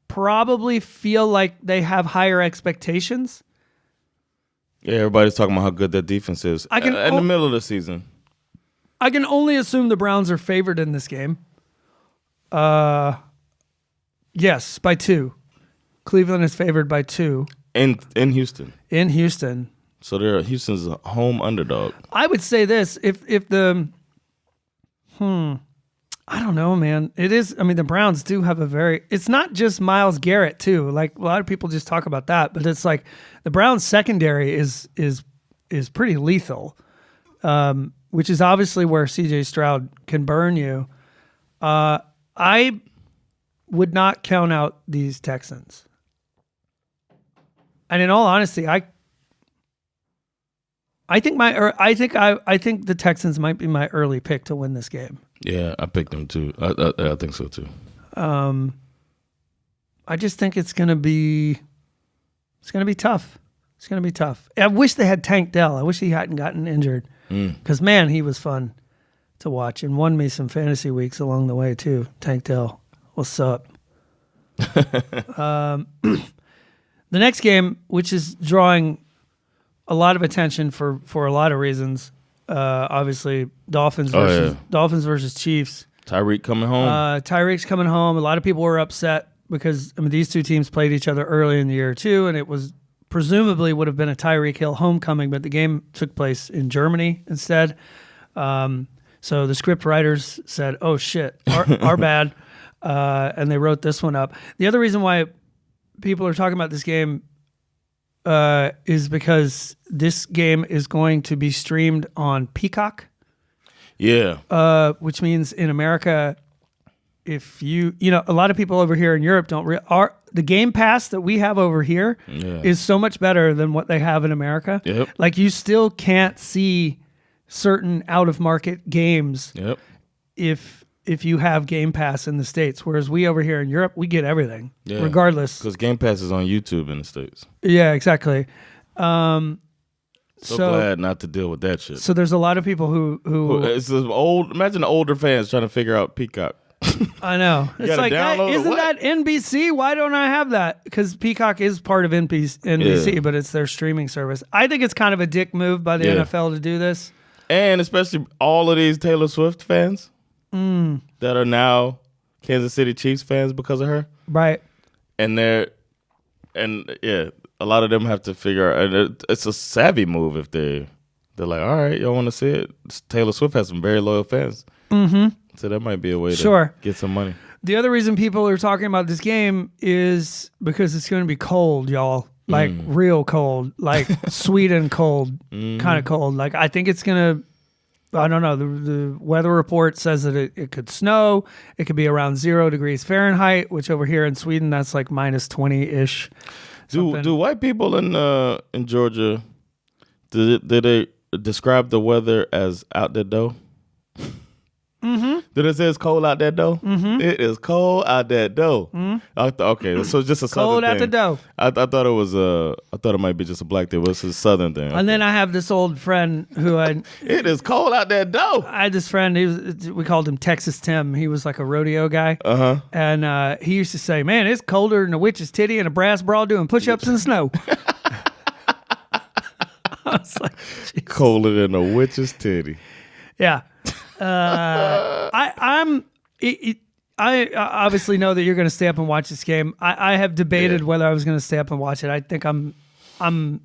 probably feel like they have higher expectations. Yeah, everybody's talking about how good their defense is in the middle of the season. I can only assume the Browns are favored in this game. Yes, by 2. Cleveland is favored by 2. In Houston. In Houston. So Houston's a home underdog. I would say this, if the I don't know, man. It is, the Browns do have it's not just Myles Garrett too. Like a lot of people just talk about that, but it's like the Browns secondary is pretty lethal. Which is obviously where CJ Stroud can burn you. I would not count out these Texans. And in all honesty, I think the Texans might be my early pick to win this game. Yeah, I picked them too. I think so too. I just think it's gonna be tough. It's gonna be tough. I wish they had Tank Dell. I wish he hadn't gotten injured because man, he was fun to watch and won me some fantasy weeks along the way too. Tank Dell, what's up? The next game, which is drawing a lot of attention for a lot of reasons, obviously Dolphins versus Chiefs. Tyreek coming home. Tyreek's coming home. A lot of people were upset because these two teams played each other early in the year too, and it was presumably would have been a Tyreek Hill homecoming, but the game took place in Germany instead. So the script writers said, "Oh shit, our bad," and they wrote this one up. The other reason why people are talking about this game is because this game is going to be streamed on Peacock. Yeah. Which means in America, if a lot of people over here in Europe the Game Pass that we have over here is so much better than what they have in America. Yep. Like you still can't see certain out of market games. Yep. If you have Game Pass in the States, whereas we over here in Europe, we get everything, regardless. Because Game Pass is on YouTube in the States. Yeah, exactly. So glad not to deal with that shit. So there's a lot of people who it's old. Imagine the older fans trying to figure out Peacock. I know. It's like, hey, isn't that NBC? Why don't I have that? Because Peacock is part of NBC, but it's their streaming service. I think it's kind of a dick move by the NFL to do this. And especially all of these Taylor Swift fans. That are now Kansas City Chiefs fans because of her, right? And a lot of them have to figure out. And it's a savvy move if they're like, all right, y'all want to see it? Taylor Swift has some very loyal fans, so that might be a way to get some money. The other reason people are talking about this game is because it's going to be cold, y'all. Like real cold, like Sweden cold, kind of cold. Like I think it's gonna. I don't know. The weather report says that it could snow. It could be around 0 degrees Fahrenheit, which over here in Sweden, that's like minus 20-ish. Do white people in Georgia, do they describe the weather as out there though? Did it say it's cold out there though? It is cold out there though. Okay, so it's just a southern cold thing. out the dough. I thought it was I thought it might be just a black thing, but it's a southern thing. And then I have this old friend who it is cold out there though. I had this friend. We called him Texas Tim. He was like a rodeo guy. And he used to say, "Man, it's colder than a witch's titty and a brass bra doing push-ups in the snow." I was like, Jesus. Colder than a witch's titty. Yeah. I obviously know that you're going to stay up and watch this game. I have debated whether I was going to stay up and watch it. I think I'm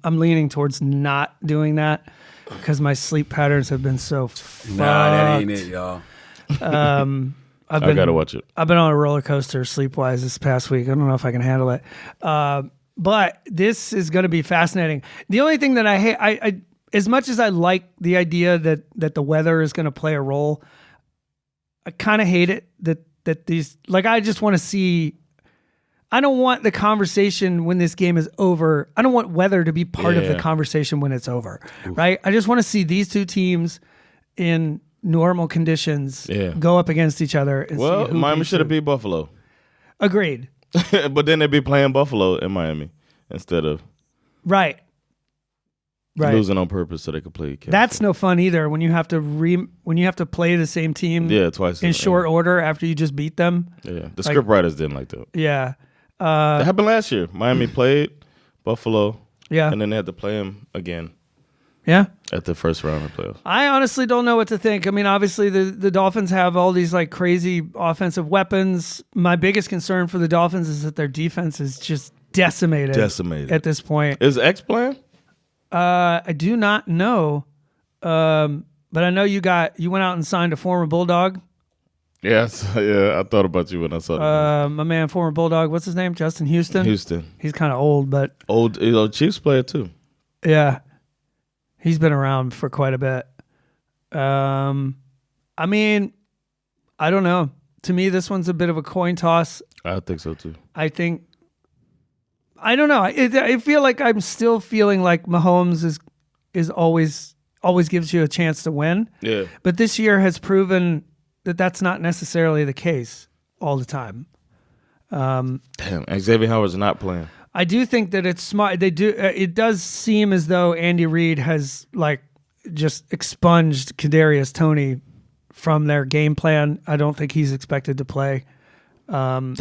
leaning towards not doing that because my sleep patterns have been so fucked. Nah, that ain't it, y'all. I gotta watch it. I've been on a roller coaster sleep-wise this past week. I don't know if I can handle it. But this is going to be fascinating. The only thing that I hate, I as much as I like the idea that the weather is going to play a role, I kind of hate it that these, like, I just want to see. I don't want the conversation when this game is over. I don't want weather to be part of the conversation when it's over, right? I just want to see these two teams in normal conditions go up against each other. And Well, see who Miami beats should have who. beat Buffalo. Agreed. But then they'd be playing Buffalo in Miami instead of Right. losing on purpose so they could play Kansas. That's no fun either when you have to play the same team twice in short order after you just beat them. Yeah, the script writers didn't like that. Yeah. That happened last year. Miami played Buffalo. Yeah. And then they had to play them again Yeah. at the first round of the playoffs. I honestly don't know what to think. I mean, obviously the Dolphins have all these like crazy offensive weapons. My biggest concern for the Dolphins is that their defense is just decimated at this point. Is X playing? I do not know. But I know you went out and signed a former Bulldog. Yes. Yeah, I thought about you when I saw that. My man, former Bulldog, what's his name? Justin Houston? Houston. He's kind of old, but... Old Chiefs player, too. Yeah. He's been around for quite a bit. I mean, I don't know. To me, this one's a bit of a coin toss. I think so, too. I don't know. I feel like I'm still feeling like Mahomes is always gives you a chance to win. Yeah. But this year has proven that that's not necessarily the case all the time. Damn, Xavier Howard's not playing. I do think that it's smart. It does seem as though Andy Reid has like just expunged Kadarius Toney from their game plan. I don't think he's expected to play. Damn,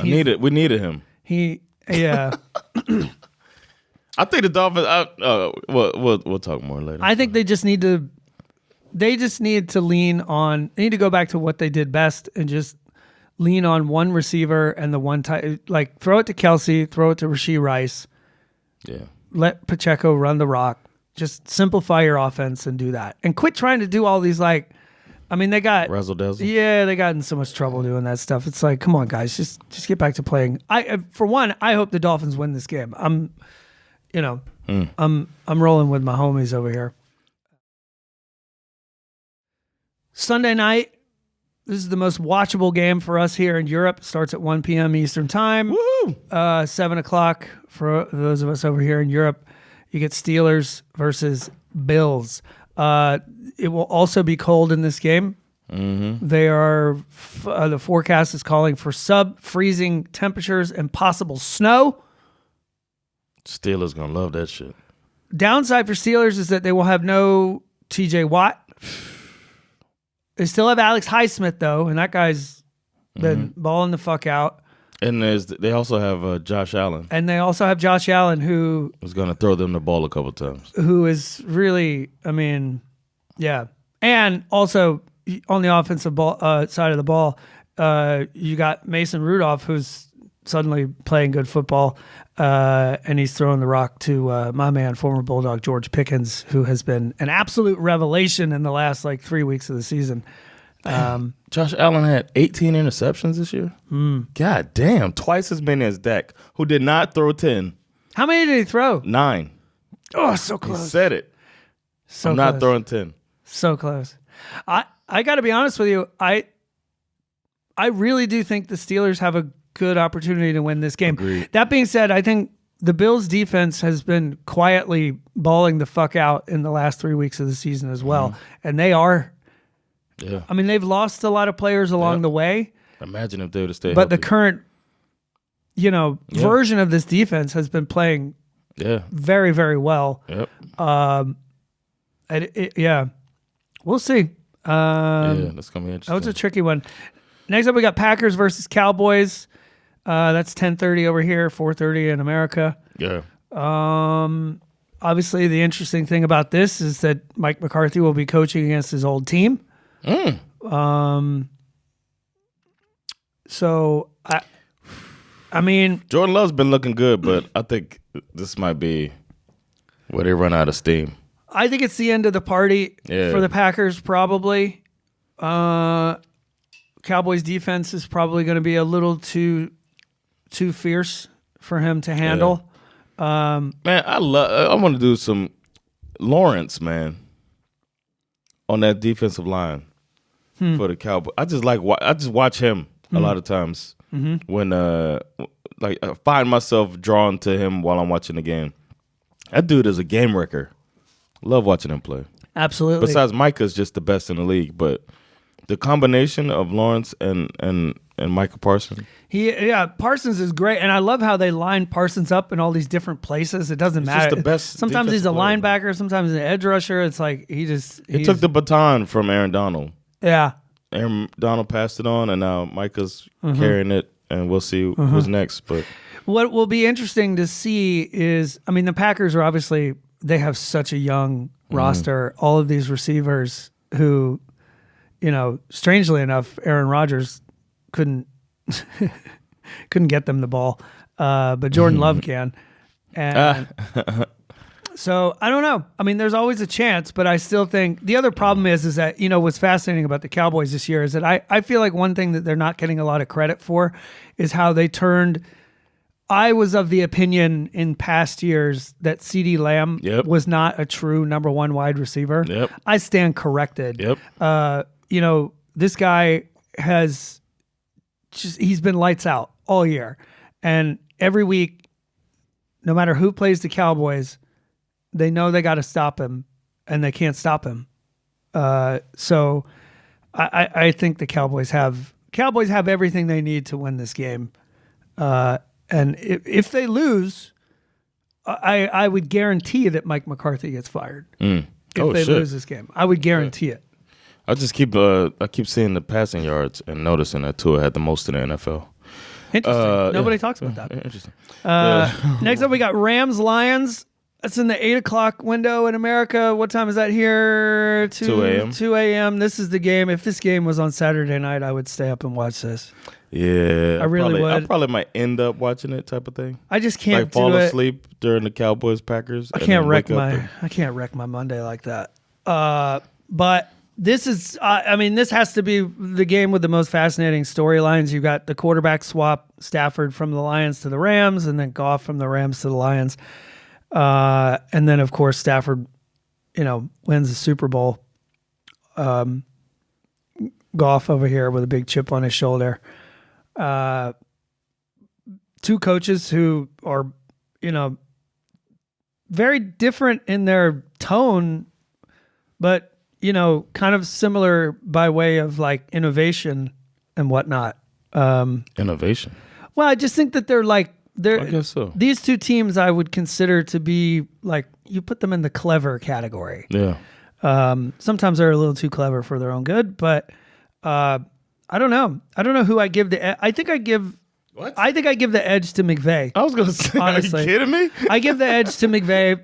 we needed him. Yeah. I think the Dolphins. We'll talk more later. I think they just need to. They just need to lean on. They need to go back to what they did best and just lean on one receiver and the one like throw it to Kelsey, throw it to Rashee Rice. Yeah. Let Pacheco run the rock. Just simplify your offense and do that, and quit trying to do all these like. I mean, they got razzle dazzle. Yeah, they got in so much trouble doing that stuff. It's like, come on, guys, just get back to playing. For one, I hope the Dolphins win this game. I'm rolling with my homies over here. Sunday night, this is the most watchable game for us here in Europe. It starts at 1 p.m. Eastern time. Woo! 7 o'clock for those of us over here in Europe. You get Steelers versus Bills. It will also be cold in this game. Mm-hmm. They are the forecast is calling for sub-freezing temperatures and possible snow. Steelers gonna love that shit. Downside for Steelers is that they will have no T.J. Watt. They still have Alex Highsmith though, and that guy's been balling the fuck out. And they also have Josh Allen. And they also have Josh Allen, who was going to throw them the ball a couple times. Who is really, I mean, yeah. And also on the offensive side of the ball, you got Mason Rudolph, who's suddenly playing good football, and he's throwing the rock to my man, former Bulldog George Pickens, who has been an absolute revelation in the last 3 weeks of the season. Josh Allen had 18 interceptions this year. God damn, twice as many as Dak, who did not throw 10. How many did he throw? 9. Oh, so close. He said it. So I'm close. not throwing 10. So close. I got to be honest with you. I really do think the Steelers have a good opportunity to win this game. Agreed. That being said, I think the Bills defense has been quietly balling the fuck out in the last 3 weeks of the season as well. And they are. Yeah. I mean, they've lost a lot of players along the way. Imagine if they would have stayed But healthy. the current, version of this defense has been playing very, very well. Yep. We'll see. That's going to be interesting. That was a tricky one. Next up, we got Packers versus Cowboys. That's 10:30 over here, 4:30 in America. Yeah. Obviously, the interesting thing about this is that Mike McCarthy will be coaching against his old team. So I mean, Jordan Love's been looking good, but I think this might be where they run out of steam. I think it's the end of the party for the Packers, probably. Cowboys defense is probably going to be a little too fierce for him to handle. Man, I want to do some Lawrence, man, on that defensive line for the Cowboys. I just watch him a lot of times when I find myself drawn to him while I'm watching the game. That dude is a game wrecker. Love watching him play. Absolutely. Besides, Micah's just the best in the league, but the combination of Lawrence and Micah Parsons. Parsons is great, and I love how they line Parsons up in all these different places. It doesn't matter. Just the best. Sometimes he's a player, linebacker, man. sometimes he's an edge rusher. It's like he took the baton from Aaron Donald. Yeah. Aaron Donald passed it on, and now Micah's carrying it, and we'll see who's next. But what will be interesting to see is, I mean, the Packers are obviously, they have such a young roster. All of these receivers who, strangely enough, Aaron Rodgers couldn't get them the ball, but Jordan Love can. And so I don't know. I mean, there's always a chance, but I still think the other problem is that, what's fascinating about the Cowboys this year is that I feel like one thing that they're not getting a lot of credit for is how they turned. I was of the opinion in past years that CeeDee Lamb was not a true number one wide receiver. Yep. I stand corrected. Yep. This guy he's been lights out all year. And every week, no matter who plays the Cowboys, they know they got to stop him, and they can't stop him. So I think the Cowboys have everything they need to win this game. And if they lose, I would guarantee that Mike McCarthy gets fired. If they lose this game, I would guarantee it. I just keep seeing the passing yards and noticing that Tua had the most in the NFL. Interesting. Nobody talks about that. Interesting. Next up, we got Rams-Lions. That's in the 8 o'clock window in America. What time is that here? 2 a.m. 2 a.m. This is the game. If this game was on Saturday night, I would stay up and watch this. Yeah. I really would. I probably might end up watching it, type of thing. I just can't fall do it. asleep during the Cowboys-Packers. I can't wreck my Monday like that. But this is, this has to be the game with the most fascinating storylines. You've got the quarterback swap, Stafford from the Lions to the Rams, and then Goff from the Rams to the Lions. And then, of course, Stafford, wins the Super Bowl. Goff over here with a big chip on his shoulder. Two coaches who are, very different in their tone, but, kind of similar by way of like innovation and whatnot. Innovation? Well, I just think that I guess so. These two teams I would consider to be like, you put them in the clever category. Yeah. Sometimes they're a little too clever for their own good, but I don't know. I don't know who I give I think I give the edge to McVay. I was going to say, honestly. Are you kidding me? I give the edge to McVay.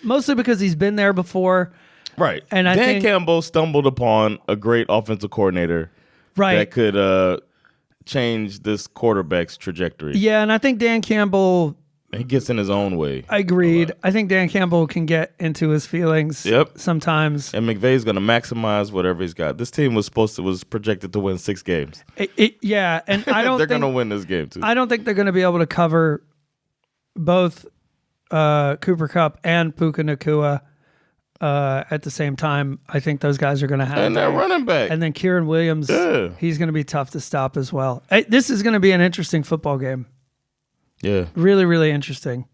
Mostly because he's been there before. Right. And Dan Campbell stumbled upon a great offensive coordinator that could change this quarterback's trajectory. Yeah, and I think Dan Campbell... He gets in his own way. Agreed. I think Dan Campbell can get into his feelings sometimes. And McVay's going to maximize whatever he's got. This team was projected to win 6 games. And I don't they're going to win this game too. I don't think they're going to be able to cover both Cooper Kupp and Puka Nacua at the same time. I think those guys are going to have... And they're running back. And then Kieran Williams, he's going to be tough to stop as well. This is going to be an interesting football game. Yeah. Really, really interesting.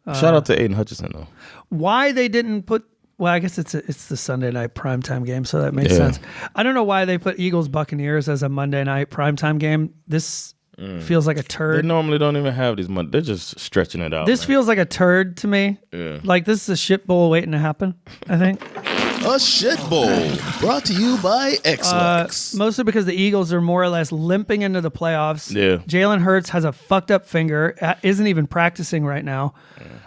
Shout out to Aiden Hutchinson, though. Why they didn't put... Well, I guess it's the Sunday night primetime game, so that makes sense. I don't know why they put Eagles-Buccaneers as a Monday night primetime game. This feels like a turd. They normally don't even have these Mondays. They're just stretching it out. This feels like a turd to me. Yeah. Like this is a shit bowl waiting to happen, I think. A shit bowl brought to you by X-Lax. Mostly because the Eagles are more or less limping into the playoffs. Yeah. Jalen Hurts has a fucked up finger, isn't even practicing right now.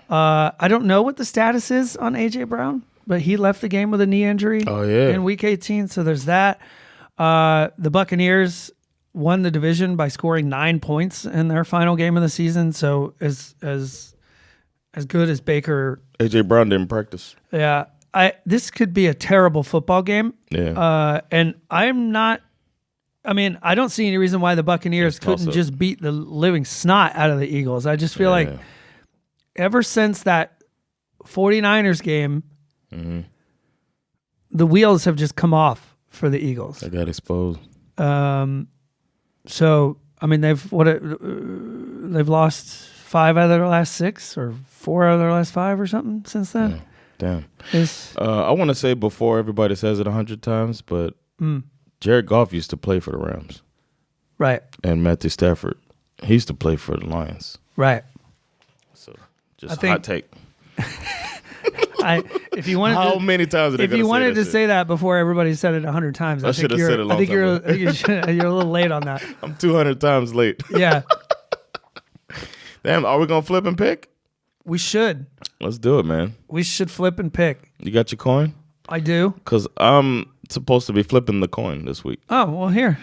I don't know what the status is on A.J. Brown, but he left the game with a knee injury in Week 18, so there's that. The Buccaneers won the division by scoring 9 points in their final game of the season. So as good as Baker. AJ Brown didn't practice. Yeah. This could be a terrible football game. Yeah. And I don't see any reason why the Buccaneers couldn't just beat the living snot out of the Eagles. I just feel like ever since that 49ers game, the wheels have just come off for the Eagles. They got exposed. So, I mean, they've lost 5 out of their last 6 or 4 out of their last 5 or something since then. Yeah. Damn. I want to say before everybody says it 100 times, but Jared Goff used to play for the Rams. Right. And Matthew Stafford, he used to play for the Lions. Right. So, just a hot take. If you wanted How many times are they if you wanted to shit? say that before everybody said it 100 times, I should think have said it a long time you're ago. you're a little late on that. I'm 200 times late. Yeah. Damn, are we going to flip and pick? We should. Let's do it, man. We should flip and pick. You got your coin? I do. Because I'm supposed to be flipping the coin this week. Oh, well, here.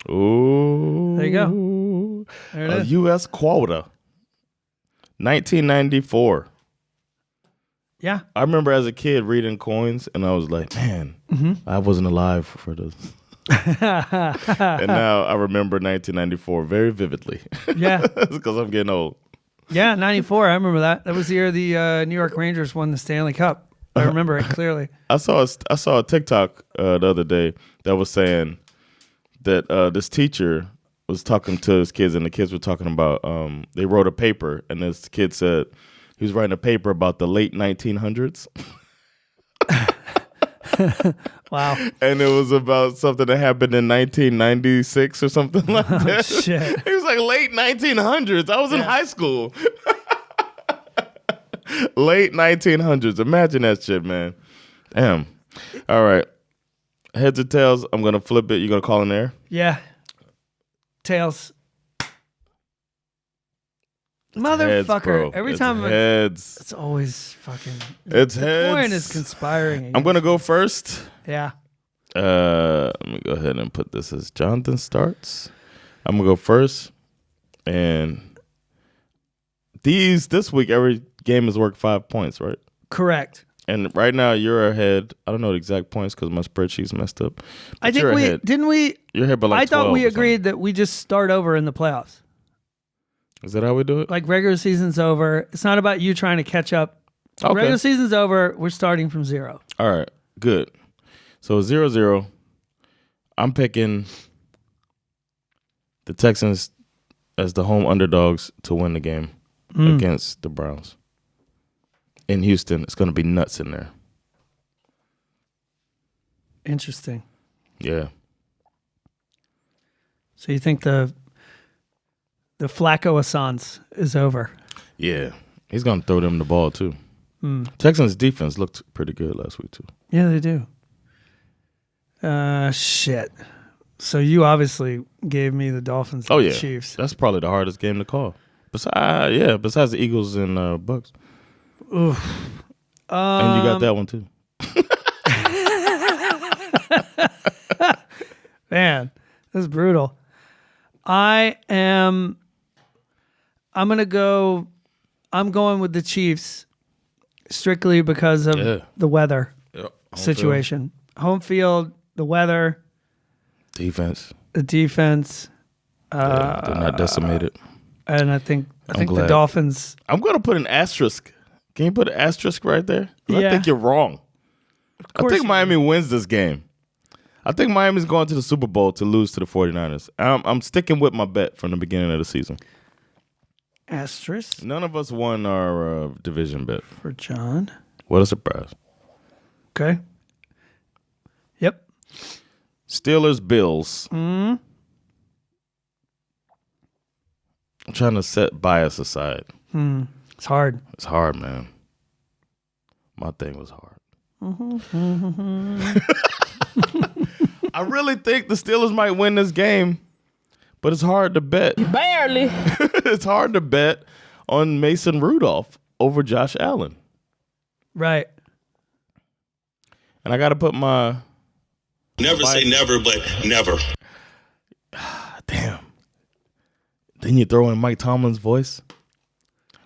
Ooh. There you go. There it A is. U.S. quota. 1994. Yeah. I remember as a kid reading coins, and I was like, man, I wasn't alive for this. And now I remember 1994 very vividly. Yeah. Because I'm getting old. Yeah, 94. I remember that. That was the year the New York Rangers won the Stanley Cup. I remember it clearly. I saw a TikTok the other day that was saying that this teacher was talking to his kids, and the kids were talking about they wrote a paper, and this kid said he was writing a paper about the late 1900s. Wow. And it was about something that happened in 1996 or something like that. Oh, shit. He was like, late 1900s. I was in high school. Late 1900s. Imagine that shit, man. Damn. All right. Heads or tails, I'm going to flip it. You're going to call in there? Yeah. Tails. Heads, Motherfucker. bro. Every It's time heads. it's always fucking. It's the heads. coin is conspiring. I'm going to go first. Yeah. Let me go ahead and put this as Jonathan starts. I'm going to go first. And this week, every game is worth 5 points, right? Correct. And right now, you're ahead. I don't know the exact points because my spreadsheet's messed up. But I think you're we ahead. didn't we. You're ahead by like I thought 12 we or agreed that we just start over in the playoffs. Is that how we do it? Like regular season's over. It's not about you trying to catch up. Okay. Regular season's over. We're starting from 0. All right. Good. So 0-0. I'm picking the Texans as the home underdogs to win the game against the Browns. In Houston, it's going to be nuts in there. Interesting. Yeah. So you think the Flacco Assance is over? Yeah. He's going to throw them the ball, too. Texans' defense looked pretty good last week, too. Yeah, they do. Shit. So you obviously gave me the Dolphins and the Chiefs. That's probably the hardest game to call. Besides the Eagles and Bucks. Oof. And you got that one, too. Man, that's brutal. I'm going with the Chiefs strictly because of the weather situation. Home field, the weather, Defense. the defense. They're not decimated. And I think the glad. Dolphins. I'm going to put an asterisk. Can you put an asterisk right there? Yeah. I think you're wrong. I course think you Miami wins this game. I think Miami's going to the Super Bowl to lose to the 49ers. I'm sticking with my bet from the beginning of the season. Asterisk None of us won our division bet. for John. What a surprise. Okay. Yep. Steelers, Bills. I'm trying to set bias aside. It's hard. It's hard, man. My thing was hard. I really think the Steelers might win this game, but it's hard to bet. Barely. It's hard to bet on Mason Rudolph over Josh Allen. Right. And I got to put my... Never say never, but never. Then you throw in Mike Tomlin's voice.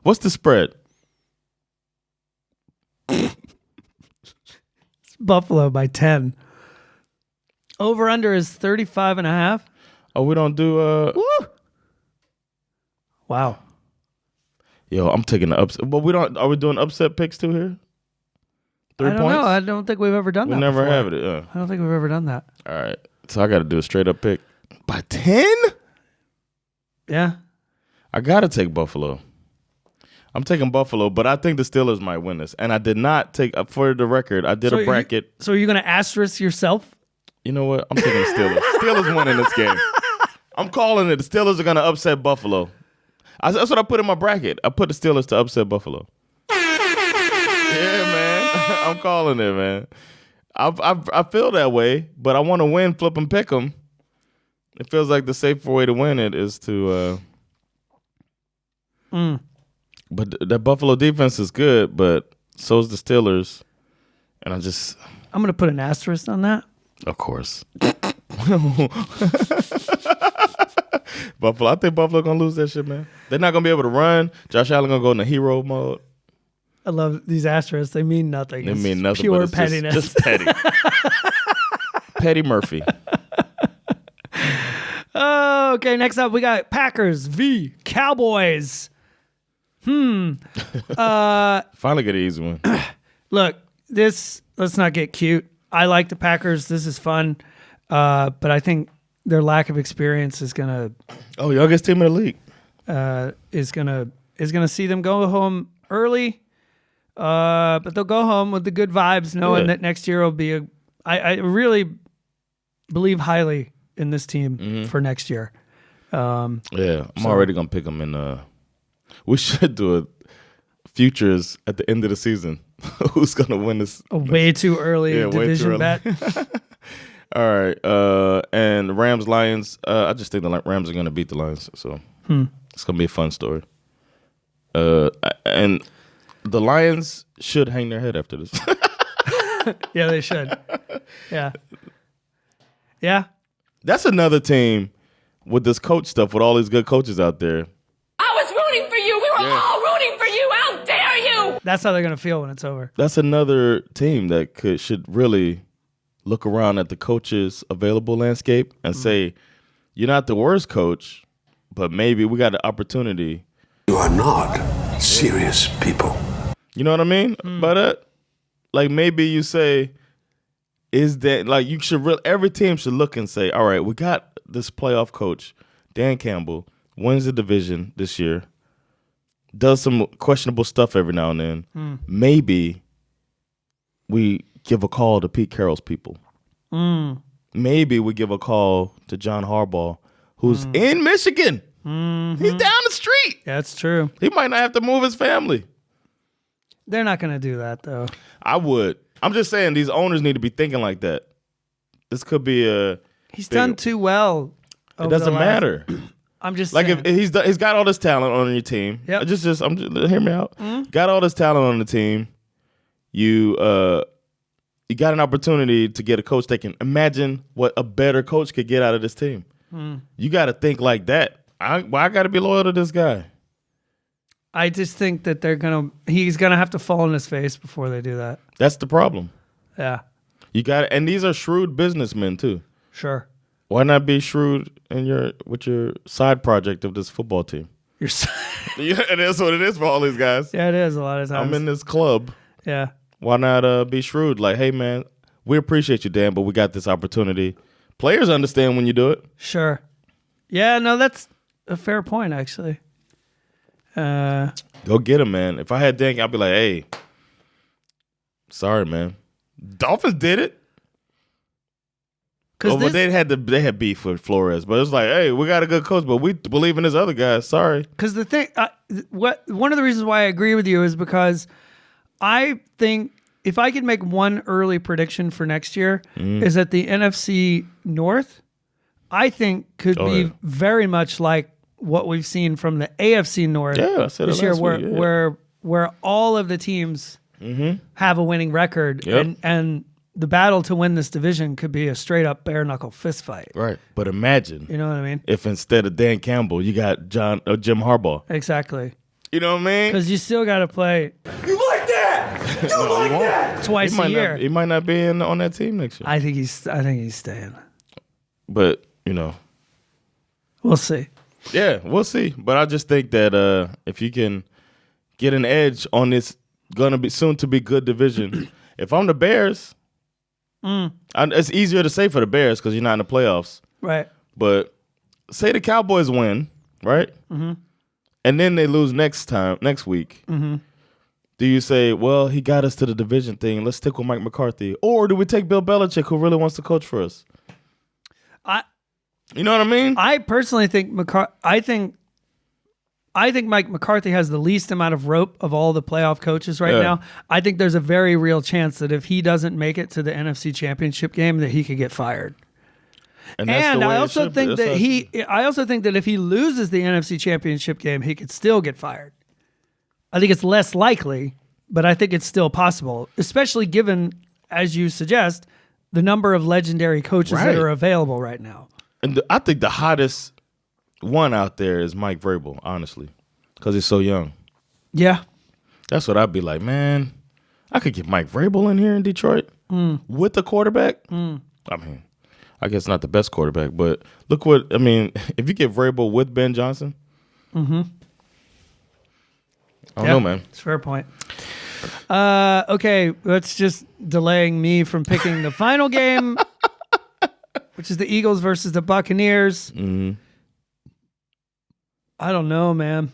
What's the spread? Buffalo by 10. Over under is 35.5. Oh, we don't do Woo! Wow. Yo, I'm taking the upset. But we don't. Are we doing upset picks too here? 3 I don't points. know. I don't think we've ever done that. We never before. have it. I don't think we've ever done that. All right. So I got to do a straight up pick by 10. Yeah. I got to take Buffalo. I'm taking Buffalo, but I think the Steelers might win this. And I did not take, for the record, I did a bracket. So are you going to asterisk yourself? You know what? I'm taking the Steelers. Steelers winning this game. I'm calling it. The Steelers are going to upset Buffalo. That's what I put in my bracket. I put the Steelers to upset Buffalo. Yeah, man. I'm calling it, man. I feel that way, but I want to win, flip and pick them. It feels like the safer way to win it is to. But that Buffalo defense is good, but so is the Steelers, and I'm going to put an asterisk on that. Of course. Buffalo. I think Buffalo gonna lose that shit, man. They're not gonna be able to run. Josh Allen gonna go into hero mode. I love these asterisks. They mean nothing. They mean nothing. Pure but it's pettiness. Just petty. Petty Murphy. Oh, okay. Next up, we got Packers v Cowboys. Finally get an easy one. Look, let's not get cute. I like the Packers. This is fun. But I think their lack of experience is gonna Youngest team in the league. is gonna see them go home early. But they'll go home with the good vibes, knowing that next year will be I really believe highly in this team for next year. I'm already gonna pick them in. We should do a futures at the end of the season. Who's gonna win this? Way too early division bet. All right, and Rams Lions. I just think the Rams are gonna beat the Lions, so it's gonna be a fun story. And the Lions should hang their head after this. Yeah, they should. Yeah. That's another team with this coach stuff, with all these good coaches out there. I was rooting for you. We were all rooting for you. How dare you? That's how they're gonna feel when it's over. That's another team that should really look around at the coaches available landscape and say, you're not the worst coach, but maybe we got an opportunity. You are not serious people. You know what I mean by that? Like maybe you say, is that like you should every team should look and say, all right, we got this playoff coach, Dan Campbell, wins the division this year, does some questionable stuff every now and then. Maybe we give a call to Pete Carroll's people. Maybe we give a call to John Harbaugh, who's in Michigan. He's down the street. Yeah, that's true. He might not have to move his family. They're not gonna do that though. I would. I'm just saying these owners need to be thinking like that. This could be a. He's done too well. It doesn't matter. I'm just like saying. if he's got all this talent on your team. Yep. Just hear me out. Got all this talent on the team. You got an opportunity to get a coach that can imagine what a better coach could get out of this team. You got to think like that. I got to be loyal to this guy. I just think that he's gonna have to fall on his face before they do that. That's the problem. Yeah. You got, and these are shrewd businessmen too. Sure. Why not be shrewd with your side project of this football team? Yeah, it is what it is for all these guys. Yeah, it is a lot of times. I'm in this club. Yeah. Why not be shrewd? Like, hey man, we appreciate you, Dan, but we got this opportunity. Players understand when you do it. Sure. Yeah, no, that's a fair point actually. Go get him, man. If I had Dan, I'd be like, hey, sorry, man. Dolphins did it. But they had beef with Flores, but it's like, hey, we got a good coach, but we believe in this other guy. Sorry. Because the thing, one of the reasons why I agree with you is because I think if I could make one early prediction for next year is that the NFC North, I think could be very much like what we've seen from the AFC North this year, where all of the teams have a winning record, and the battle to win this division could be a straight up bare knuckle fist fight. Right. But imagine, You know what I mean? if instead of Dan Campbell, you got Jim Harbaugh. Exactly. You know what I mean? Because you still got to play You like that? You like that? twice a year. He might not be on that team next year. I think he's staying. But, We'll see. yeah, we'll see. But I just think that if you can get an edge on this gonna be soon to be good division, if I'm the Bears, it's easier to say for the Bears because you're not in the playoffs. Right. But say the Cowboys win, right? Mm-hmm. And then they lose next week. Mm-hmm. Do you say, well, he got us to the division thing, let's stick with Mike McCarthy? Or do we take Bill Belichick, who really wants to coach for us? You know what I mean? I personally think I think Mike McCarthy has the least amount of rope of all the playoff coaches right now. I think there's a very real chance that if he doesn't make it to the NFC Championship game, that he could get fired. And I also think that if he loses the NFC Championship game, he could still get fired. I think it's less likely, but I think it's still possible, especially given, as you suggest, the number of legendary coaches that are available right now. And I think the hottest one out there is Mike Vrabel, honestly, because he's so young. Yeah. That's what I'd be like, man, I could get Mike Vrabel in here in Detroit with the quarterback. I mean, I guess not the best quarterback, but look if you get Vrabel with Ben Johnson, I don't know, man. It's a fair point. Okay, that's just delaying me from picking the final game, which is the Eagles versus the Buccaneers. Mm-hmm. I don't know, man.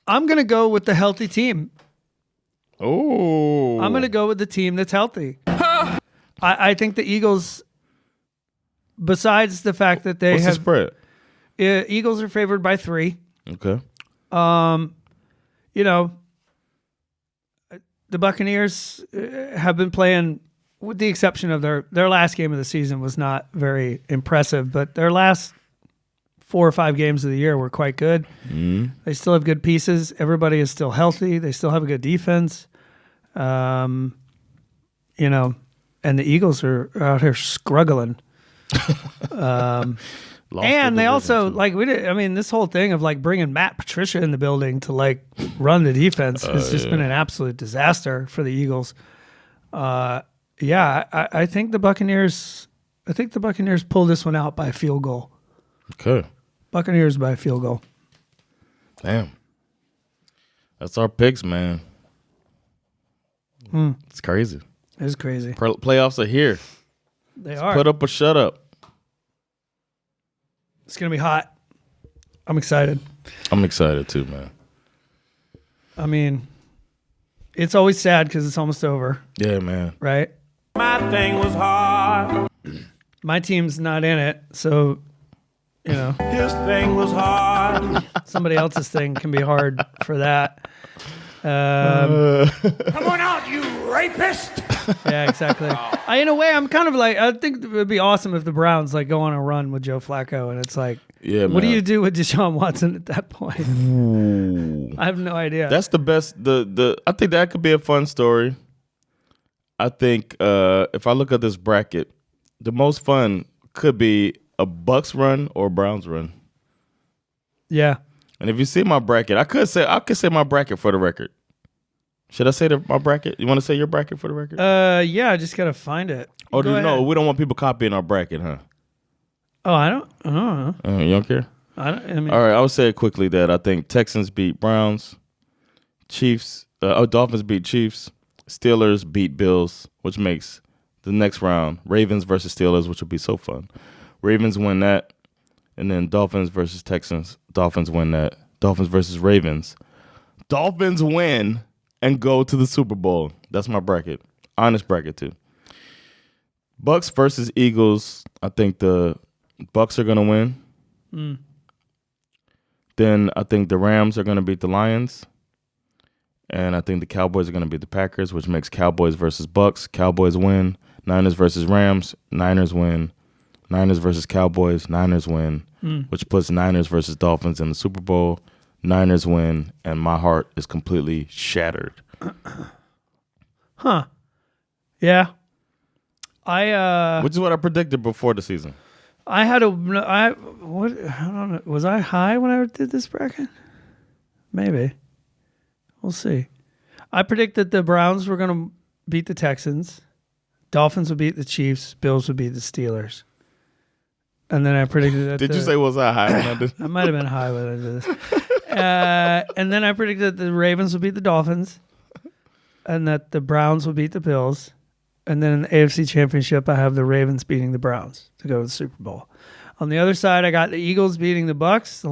I'm going to go with the healthy team. Oh. I'm going to go with the team that's healthy. I think the Eagles, besides the fact that they What's the spread? Eagles are favored by 3. Okay. The Buccaneers have been playing, with the exception of their last game of the season was not very impressive, but their last 4 or 5 games of the year were quite good. Mm. They still have good pieces. Everybody is still healthy. They still have a good defense. And the Eagles are out here struggling. And they also this whole thing of bringing Matt Patricia in the building to run the defense has just been an absolute disaster for the Eagles. I think the Buccaneers. I think the Buccaneers pull this one out by a field goal. Okay. Buccaneers by a field goal. Damn. That's our picks, man. It's crazy. It's crazy. Playoffs are here. They are. Put up or shut up. It's going to be hot. I'm excited. I'm excited too, man. I mean, it's always sad because it's almost over. Yeah, man. Right? My thing was hard. My team's not in it, so, His thing was hard. somebody else's thing can be hard for that. Come on out, you rapist! Yeah, exactly. In a way, I'm kind of I think it would be awesome if the Browns go on a run with Joe Flacco, and it's yeah, what do you do with Deshaun Watson at that point? Ooh. I have no idea. That's the best. I think that could be a fun story. I think if I look at this bracket, the most fun could be a Bucks run or a Browns run. Yeah. And if you see my bracket, I could say my bracket for the record. Should I say my bracket? You want to say your bracket for the record? Yeah, I just gotta find it. Oh, Go ahead. we don't want people copying our bracket, huh? Oh, I don't know. You don't care? I mean, all right, I would say quickly that I think Texans beat Browns, Dolphins beat Chiefs, Steelers beat Bills, which makes the next round Ravens versus Steelers, which will be so fun. Ravens win that, and then Dolphins versus Texans. Dolphins win that. Dolphins versus Ravens. Dolphins win and go to the Super Bowl. That's my bracket. Honest bracket, too. Bucks versus Eagles. I think the Bucks are going to win. Then I think the Rams are going to beat the Lions. And I think the Cowboys are going to beat the Packers, which makes Cowboys versus Bucks. Cowboys win. Niners versus Rams. Niners win. Niners versus Cowboys. Niners win, which puts Niners versus Dolphins in the Super Bowl. Niners win, and my heart is completely shattered. Huh. Yeah. Which is what I predicted before the season. I don't know. Was I high when I did this bracket? Maybe. We'll see. I predicted the Browns were going to beat the Texans. Dolphins would beat the Chiefs. Bills would beat the Steelers. And then I predicted that. Did you say was I high when I did? I might have been high when I did this. And then I predicted that the Ravens would beat the Dolphins. And that the Browns would beat the Bills. And then in the AFC Championship, I have the Ravens beating the Browns to go to the Super Bowl. On the other side, I got the Eagles beating the Bucks.